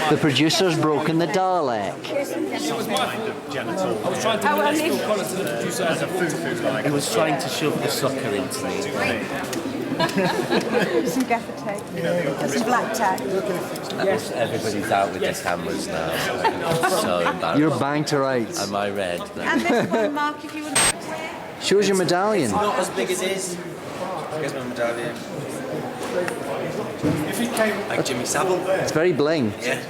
The producer's broken the Dalek. Genital. I was trying to still call it to the producer as a food like. He was trying to shove the sucker into me. Some gaffer tape. Some black tack. Yes. Everybody's out with their cameras now. So embarrassed. You're bang to rights. Am I red now? And this one, Mark, if you would. Shows your medallion. Not as big as his. Here's my medallion. If he came like Jimmy Savile. It's very bling. Yeah.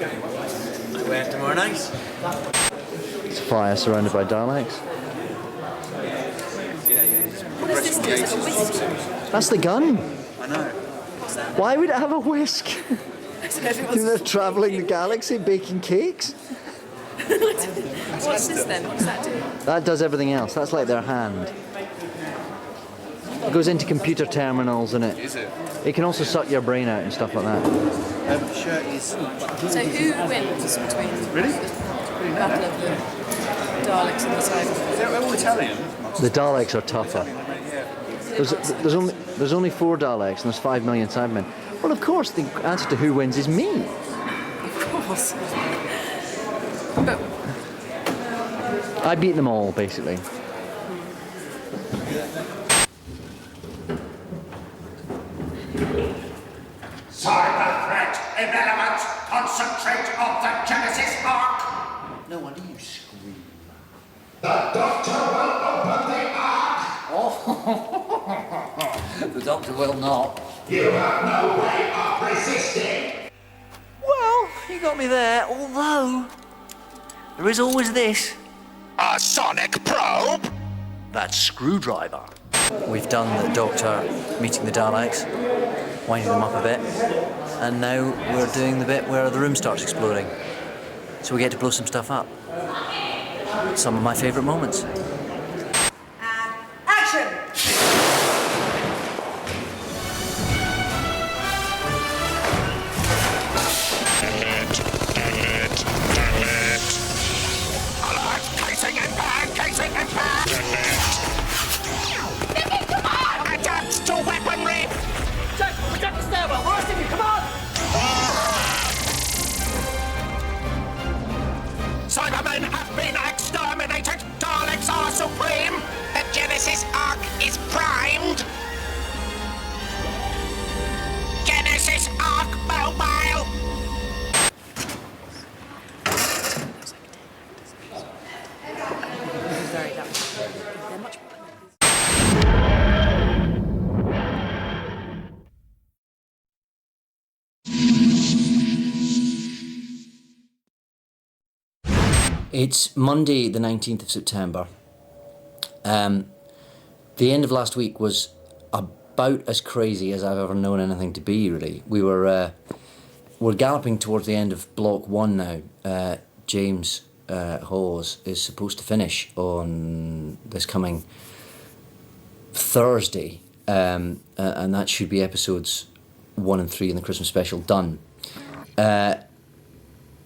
I wear it tomorrow night. It's a fire surrounded by Daleks. What is this? That's the gun. I know. Why would it have a whisk? They're travelling the galaxy baking cakes? What's this then? What does that do? That does everything else. That's like their hand. It goes into computer terminals and it can also suck your brain out and stuff like that. Shirt is. So who wins between Really? the battle of the Daleks and the Cybermen? They're all Italian. The Daleks are tougher. There's only 4 Daleks and there's 5 million Cybermen. Well, of course, the answer to who wins is me. Of course. But I beat them all, basically. Cyber threat irrelevant. Concentrate on the Genesis arc. No wonder you scream. The Doctor will open the ark. Oh, the Doctor will not. You have no way of resisting. Well, You got me there, although there is always this. A sonic probe? That screwdriver. We've done the Doctor meeting the Daleks, winding them up a bit, and now we're doing the bit where the room starts exploding. So we get to blow some stuff up. Some of my favourite moments. Action! Casing and pan, casing and pan! Nicky, come on! Adapt to weaponry! Jack, protect the stairwell! We're asking you, come on! Cybermen have been exterminated! Daleks are supreme! The Genesis Arc is primed! Genesis Arc mobile! It's Monday, the 19th of September. The end of last week was about as crazy as I've ever known anything to be, really. We're galloping towards the end of Block 1 now. James Hawes is supposed to finish on this coming Thursday, and that should be episodes 1 and 3 in the Christmas special done.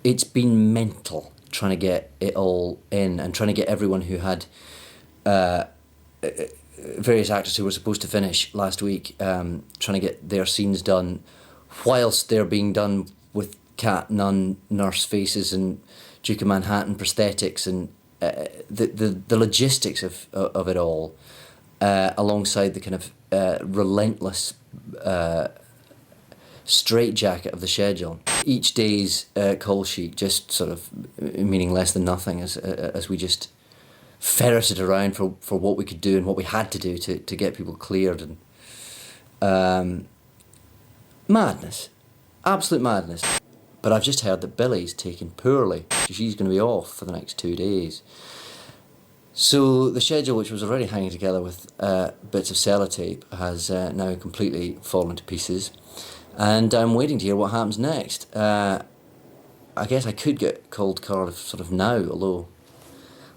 It's been mental trying to get it all in and trying to get everyone who had various actors who were supposed to finish last week, trying to get their scenes done whilst they're being done with cat nun nurse faces and Duke of Manhattan prosthetics and the logistics of it all, alongside the kind of relentless straitjacket of the schedule. Each day's call sheet just sort of meaning less than nothing as we just ferreted around for what we could do and what we had to do to get people cleared. And madness, absolute madness. But I've just heard that Billie's taken poorly. She's going to be off for the next 2 days. So the schedule, which was already hanging together with bits of sellotape, has now completely fallen to pieces. And I'm waiting to hear what happens next. I guess I could get called Cardiff sort of now, although,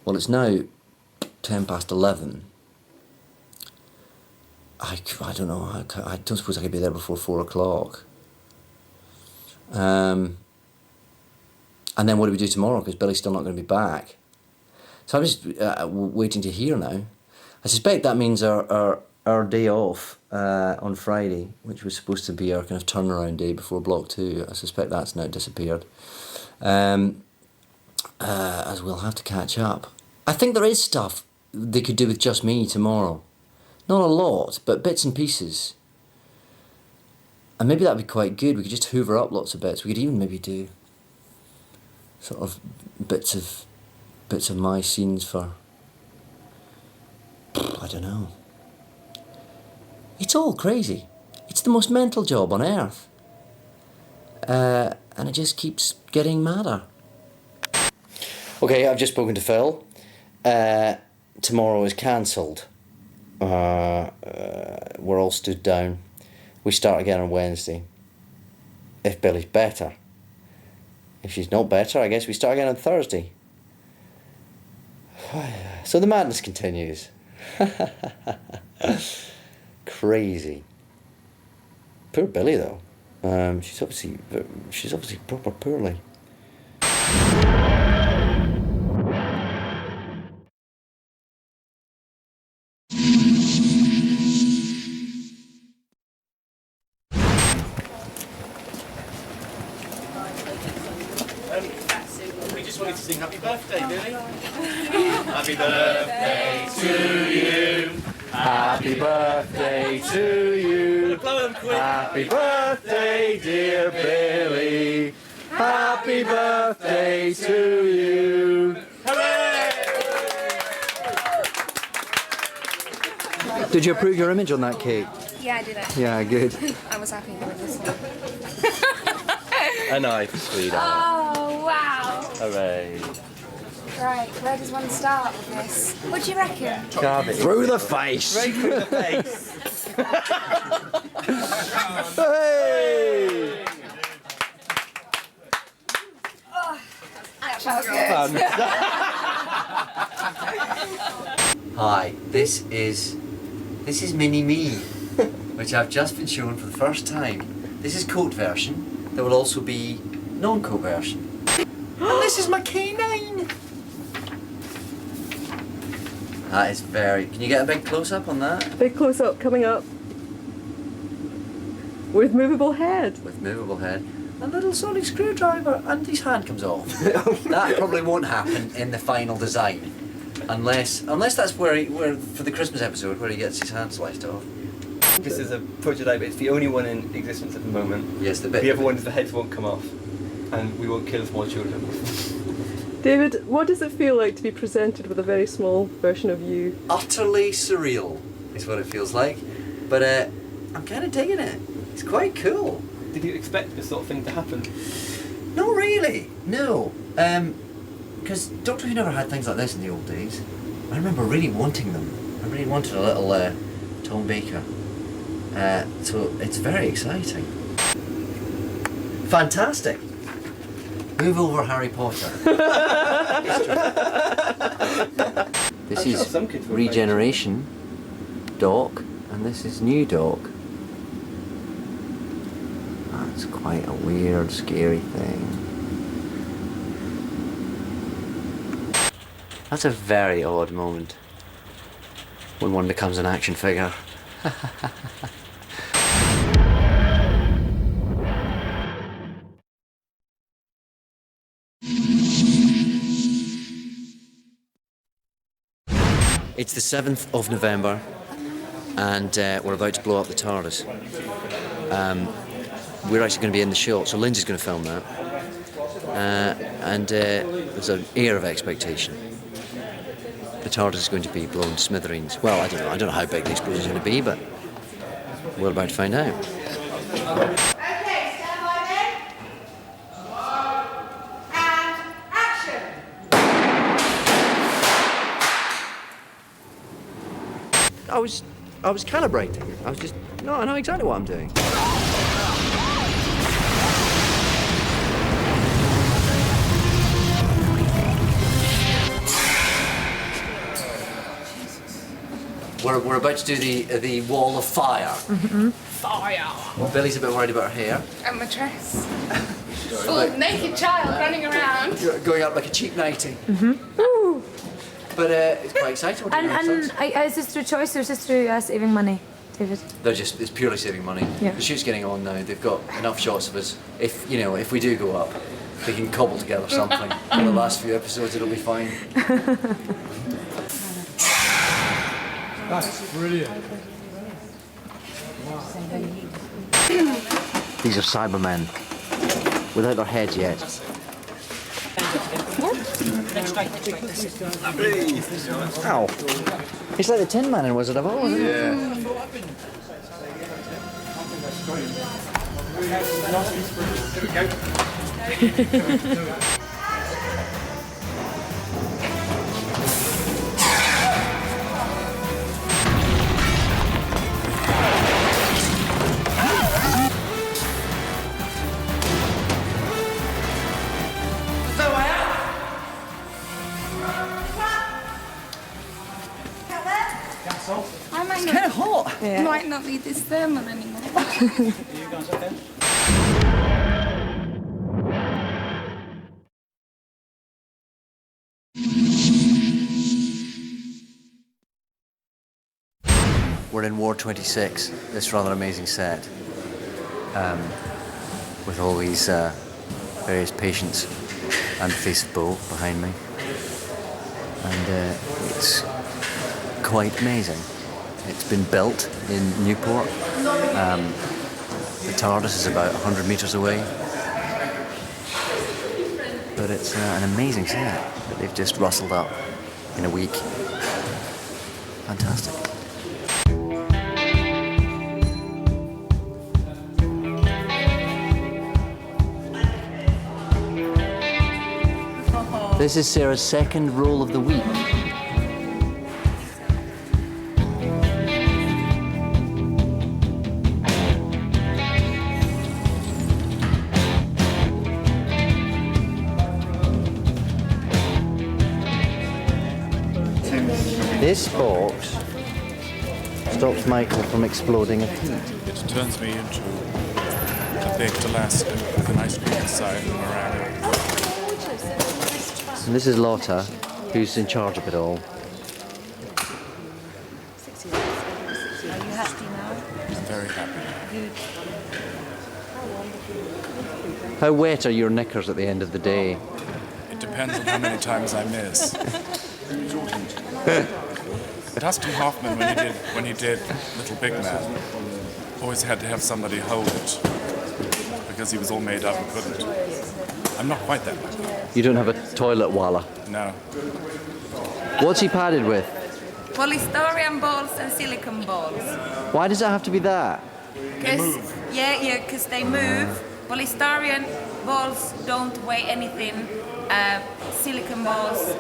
well, it's now 11:10. I don't know. I don't suppose I could be there before 4 o'clock. And then what do we do tomorrow? Because Billie's still not going to be back. So I'm just waiting to hear now. I suspect that means our day off on Friday, which was supposed to be our kind of turnaround day before Block 2, I suspect that's now disappeared. As we'll have to catch up. I think there is stuff they could do with just me tomorrow. Not a lot, but bits and pieces. And maybe that'd be quite good. We could just hoover up lots of bits. We could even maybe do sort of bits of my scenes for, I don't know. It's all crazy. It's the most mental job on earth. And it just keeps getting madder. Okay, I've just spoken to Phil. Tomorrow is cancelled. We're all stood down. We start again on Wednesday. If Billie's better. If she's not better, I guess we start again on Thursday. So the madness continues. Crazy. Poor Billie though. She's obviously proper poorly. We just wanted to sing happy birthday, Billie. Happy birthday to you. Happy birthday to you. Happy birthday, dear Billie. Happy birthday to you. Did you approve your image on that cake? Yeah, I did it. Yeah, good. I was happy with this one. A knife, sweetheart. Oh, wow. Hooray. Right, where does one start with this? What do you reckon? Cardiff. Through the face. Straight through the face. Hey! Oh, that felt good. Hi, this is Mini Me, which I've just been shown for the first time. This is coat version. There will also be non-coat version. And this is my canine. That is very. Can you get a big close-up on that? Big close-up coming up. With movable head. With movable head. A little sonic screwdriver, and his hand comes off. That probably won't happen in the final design, unless that's where for the Christmas episode where he gets his hand sliced off. This is a prototype. It's the only one in existence at the moment. Yes, the bit. The other one is the heads won't come off, and we won't kill small children. David, what does it feel like to be presented with a very small version of you? Utterly surreal is what it feels like, but I'm kind of digging it. It's quite cool. Did you expect this sort of thing to happen? Not really, no. Because Doctor Who never had things like this in the old days. I remember really wanting them. I really wanted a little Tom Baker. So it's very exciting. Fantastic. Move over, Harry Potter. This is Regeneration Doc, and this is New Doc. That's quite a weird, scary thing. That's a very odd moment when one becomes an action figure. It's the 7th of November, and we're about to blow up the TARDIS. We're actually going to be in the shot, so Lindsay's going to film that. And there's an air of expectation. The TARDIS is going to be blown to smithereens. Well, I don't know how big the explosion is going to be, but we're about to find out. Okay, stand by then. And action. I was calibrating. I know exactly what I'm doing. We're about to do the wall of fire. Mm-hmm. Fire. Billie's a bit worried about her hair. And my dress. Full naked child running around. Going up like a cheap nightie. Mm-hmm. Ooh. But it's quite exciting. Is this through choice or is this through saving money, David? It's purely saving money. Yeah. The shoot's getting on now. They've got enough shots of us. If we do go up, we can cobble together something. For the last few episodes, it'll be fine. That's brilliant. These are Cybermen, without their heads yet. Ow! It's like the Tin Man in Wizard of Oz, isn't it? It's kind of hot. Yeah. Might not need this thermal anymore. You guys okay? We're in Ward 26, this rather amazing set, with all these various patients and the face of Bo behind me, and it's quite amazing. It's been built in Newport. The TARDIS is about 100 metres away, but it's an amazing set that they've just rustled up in a week. Fantastic. This is Sarah's second role of the week. This box stops Michael from exploding a teat. It turns me into a baked Alaska with an ice cream inside and meringue. And this is Lotta, who's in charge of it all. Are you happy now? I'm very happy. Good. How wet are your knickers at the end of the day? It depends on how many times I miss. Dustin Hoffman, when he did Little Big Man, always had to have somebody hold it because he was all made up and couldn't. I'm not quite that lucky. You don't have a toilet walla? No. What's he padded with? Polystyrene balls and silicone balls. Why does it have to be that? They move. Yeah, because they move. Polystyrene balls don't weigh anything. Silicone balls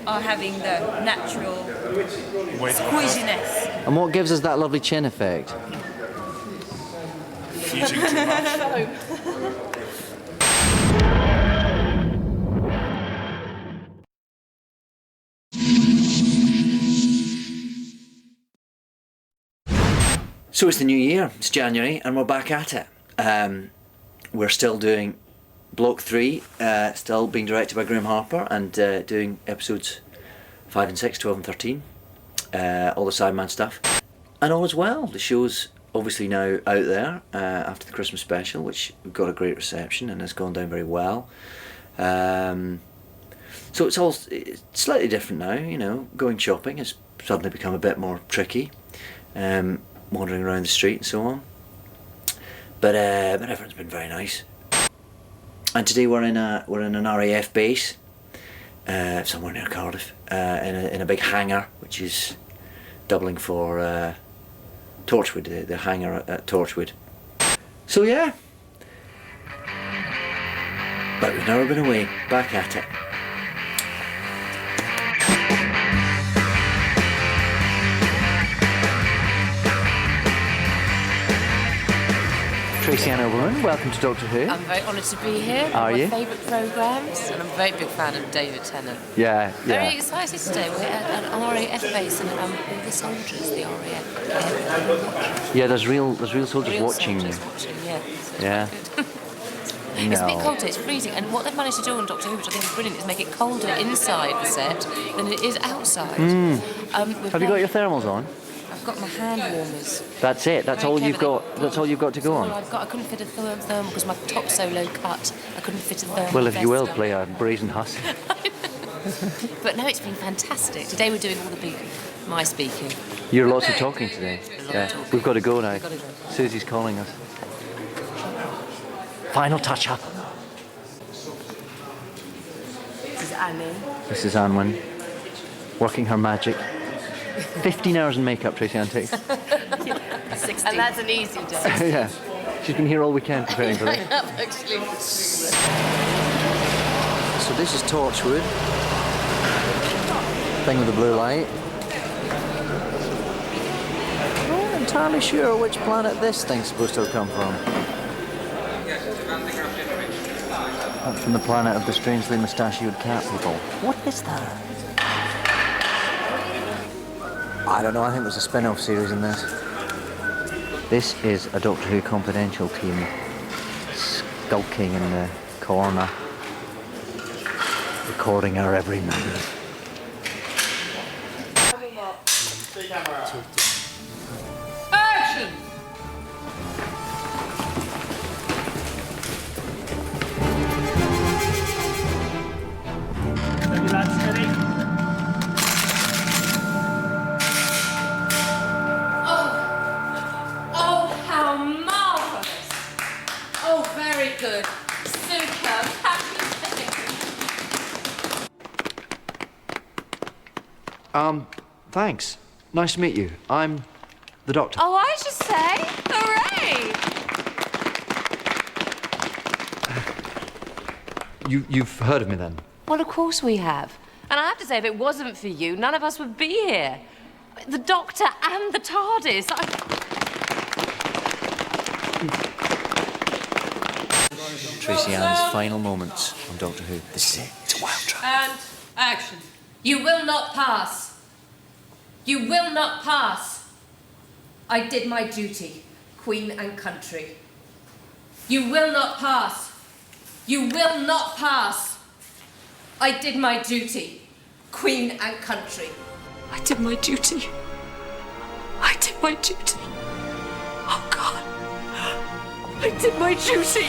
are having the natural squishiness. And what gives us that lovely chin effect? Eating too much. So it's the new year, it's January, and we're back at it. We're still doing Block 3, still being directed by Graham Harper, and doing episodes 5 and 6, 12 and 13, all the Sideman stuff. And all is well. The show's obviously now out there after the Christmas special, which got a great reception and has gone down very well. So it's slightly different now, you know. Going shopping has suddenly become a bit more tricky. Wandering around the street and so on. But everyone's been very nice. And today we're in an RAF base, somewhere near Cardiff, in a big hangar, which is doubling for Torchwood, the hangar at Torchwood. So yeah. But we've never been away. Back at it. Tracy Ann Overman, welcome to Doctor Who. I'm very honoured to be here. Are you? One of my favourite programmes, and I'm a very big fan of David Tennant. Yeah. Very excited today. We're at an RAF base, and all the soldiers, the RAF. Yeah, there's real soldiers watching you. Yeah. Yeah. It's a bit colder, it's freezing, and what they've managed to do on Doctor Who, which I think is brilliant, is make it colder inside the set than it is outside. Have you got your thermals on? I've got my hand warmers. That's it. That's all you've got. That's all you've got to go on. I couldn't fit a thermal because my top's so low cut. I couldn't fit a thermal. Well, if you will, vest on. play a brazen huss. But no, it's been fantastic. Today we're doing all the my speaking. You're lots of talking today. Yeah, we've got to go now. Susie's calling us. Final touch up. This is Annie. This is Anwen, working her magic. 15 hours in makeup, Tracy Ann takes. 60. And that's an easy day. Yeah, she's been here all weekend preparing for this. Actually. So this is Torchwood. Thing with the blue light. I'm not entirely sure which planet this thing's supposed to have come from. That's from the planet of the strangely mustachioed cat people. What is that? I don't know, I think there's a spin-off series in this. This is a Doctor Who Confidential team skulking in the corner, recording our every move. Action! Steady, lads, steady. Oh, how marvellous! Oh, very good. Superb. Happy Thanks. Nice to meet you. I'm the Doctor. Oh, I should say, hooray! You've heard of me then? Well, of course we have. And I have to say, if it wasn't for you, none of us would be here. The Doctor and the TARDIS. Tracy Ann's final moments on Doctor Who. This is it. It's a wild track. And action. You will not pass. You will not pass. I did my duty, Queen and country. You will not pass. You will not pass. I did my duty, Queen and country. I did my duty. I did my duty. Oh, God. I did my duty.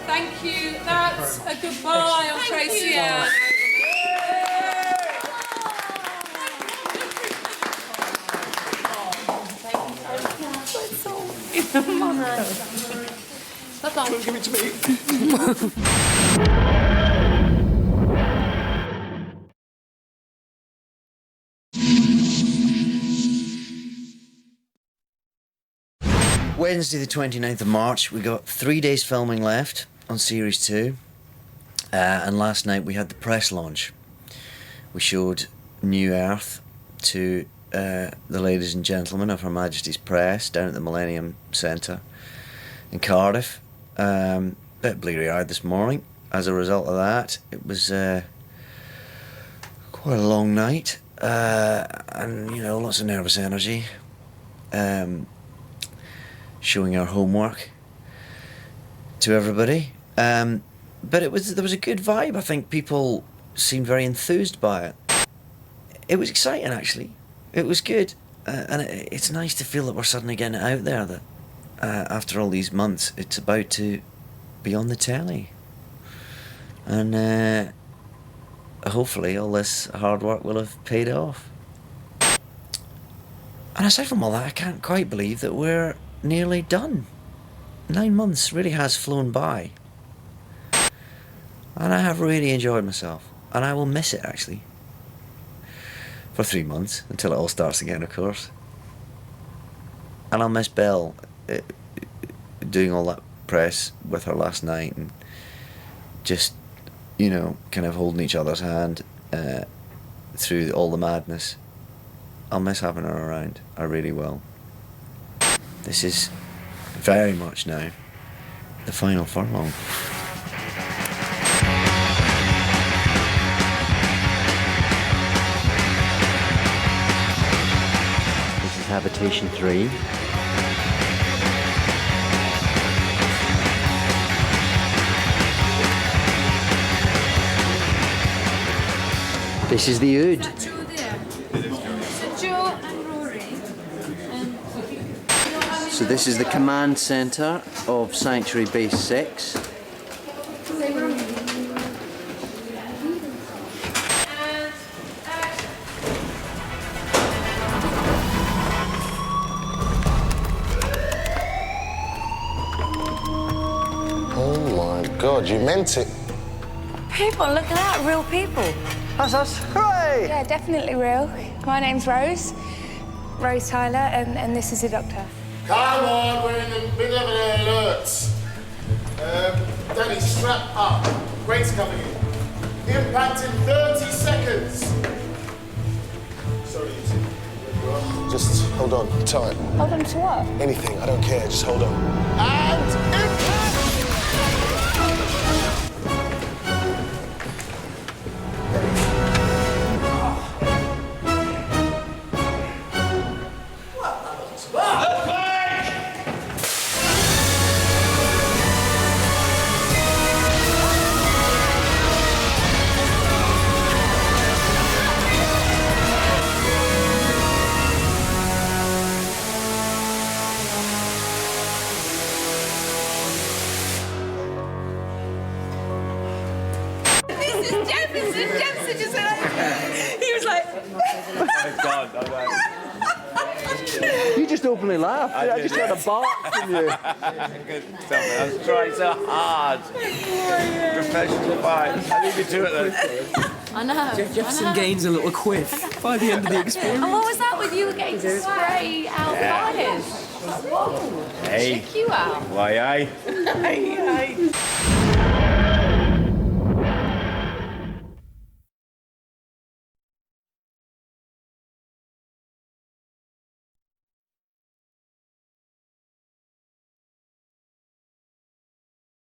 Thank you. That's a goodbye on Tracy Ann. Bye-bye. Give it to me. Wednesday the 29th of March, we got 3 days filming left on Series 2. And last night we had the press launch. We showed New Earth to the ladies and gentlemen of Her Majesty's Press down at the Millennium Centre in Cardiff. Bit bleary-eyed this morning. As a result of that, it was quite a long night. And, you know, lots of nervous energy. Showing our homework to everybody. But there was a good vibe. I think people seemed very enthused by it. It was exciting, actually. It was good. And it's nice to feel that we're suddenly getting it out there, that after all these months, it's about to be on the telly. And hopefully all this hard work will have paid off. And aside from all that, I can't quite believe that we're nearly done. 9 months really has flown by. And I have really enjoyed myself. And I will miss it, actually. For 3 months, until it all starts again, of course. And I'll miss Belle doing all that press with her last night and just, you know, kind of holding each other's hand through all the madness. I'll miss having her around. I really will. This is very much now the final furlong. This is Habitation 3. This is the Ood. So this is the command centre of Sanctuary Base 6. Oh my God, you meant it. People, look at that, real people. That's us. Hooray! Yeah, definitely real. My name's Rose Tyler, and this is the Doctor. Come on, we're in the middle of an alert. Danny, strap up. Greg's coming in. Impact in 30 seconds. Sorry, you two. Where you are. Just hold on, tight. Hold on to what? Anything, I don't care, just hold on. And impact! Jefferson just went like, he was like... Oh, God, You just openly laughed. I just heard a bark from you. Good stuff. I was trying so hard. Professional fight. I need you to it then. I know. Jefferson gains a little quiff by the end of the experience. And what was that with you getting to spray out fires? Whoa. Hey. Check you out. Why, aye. Aye.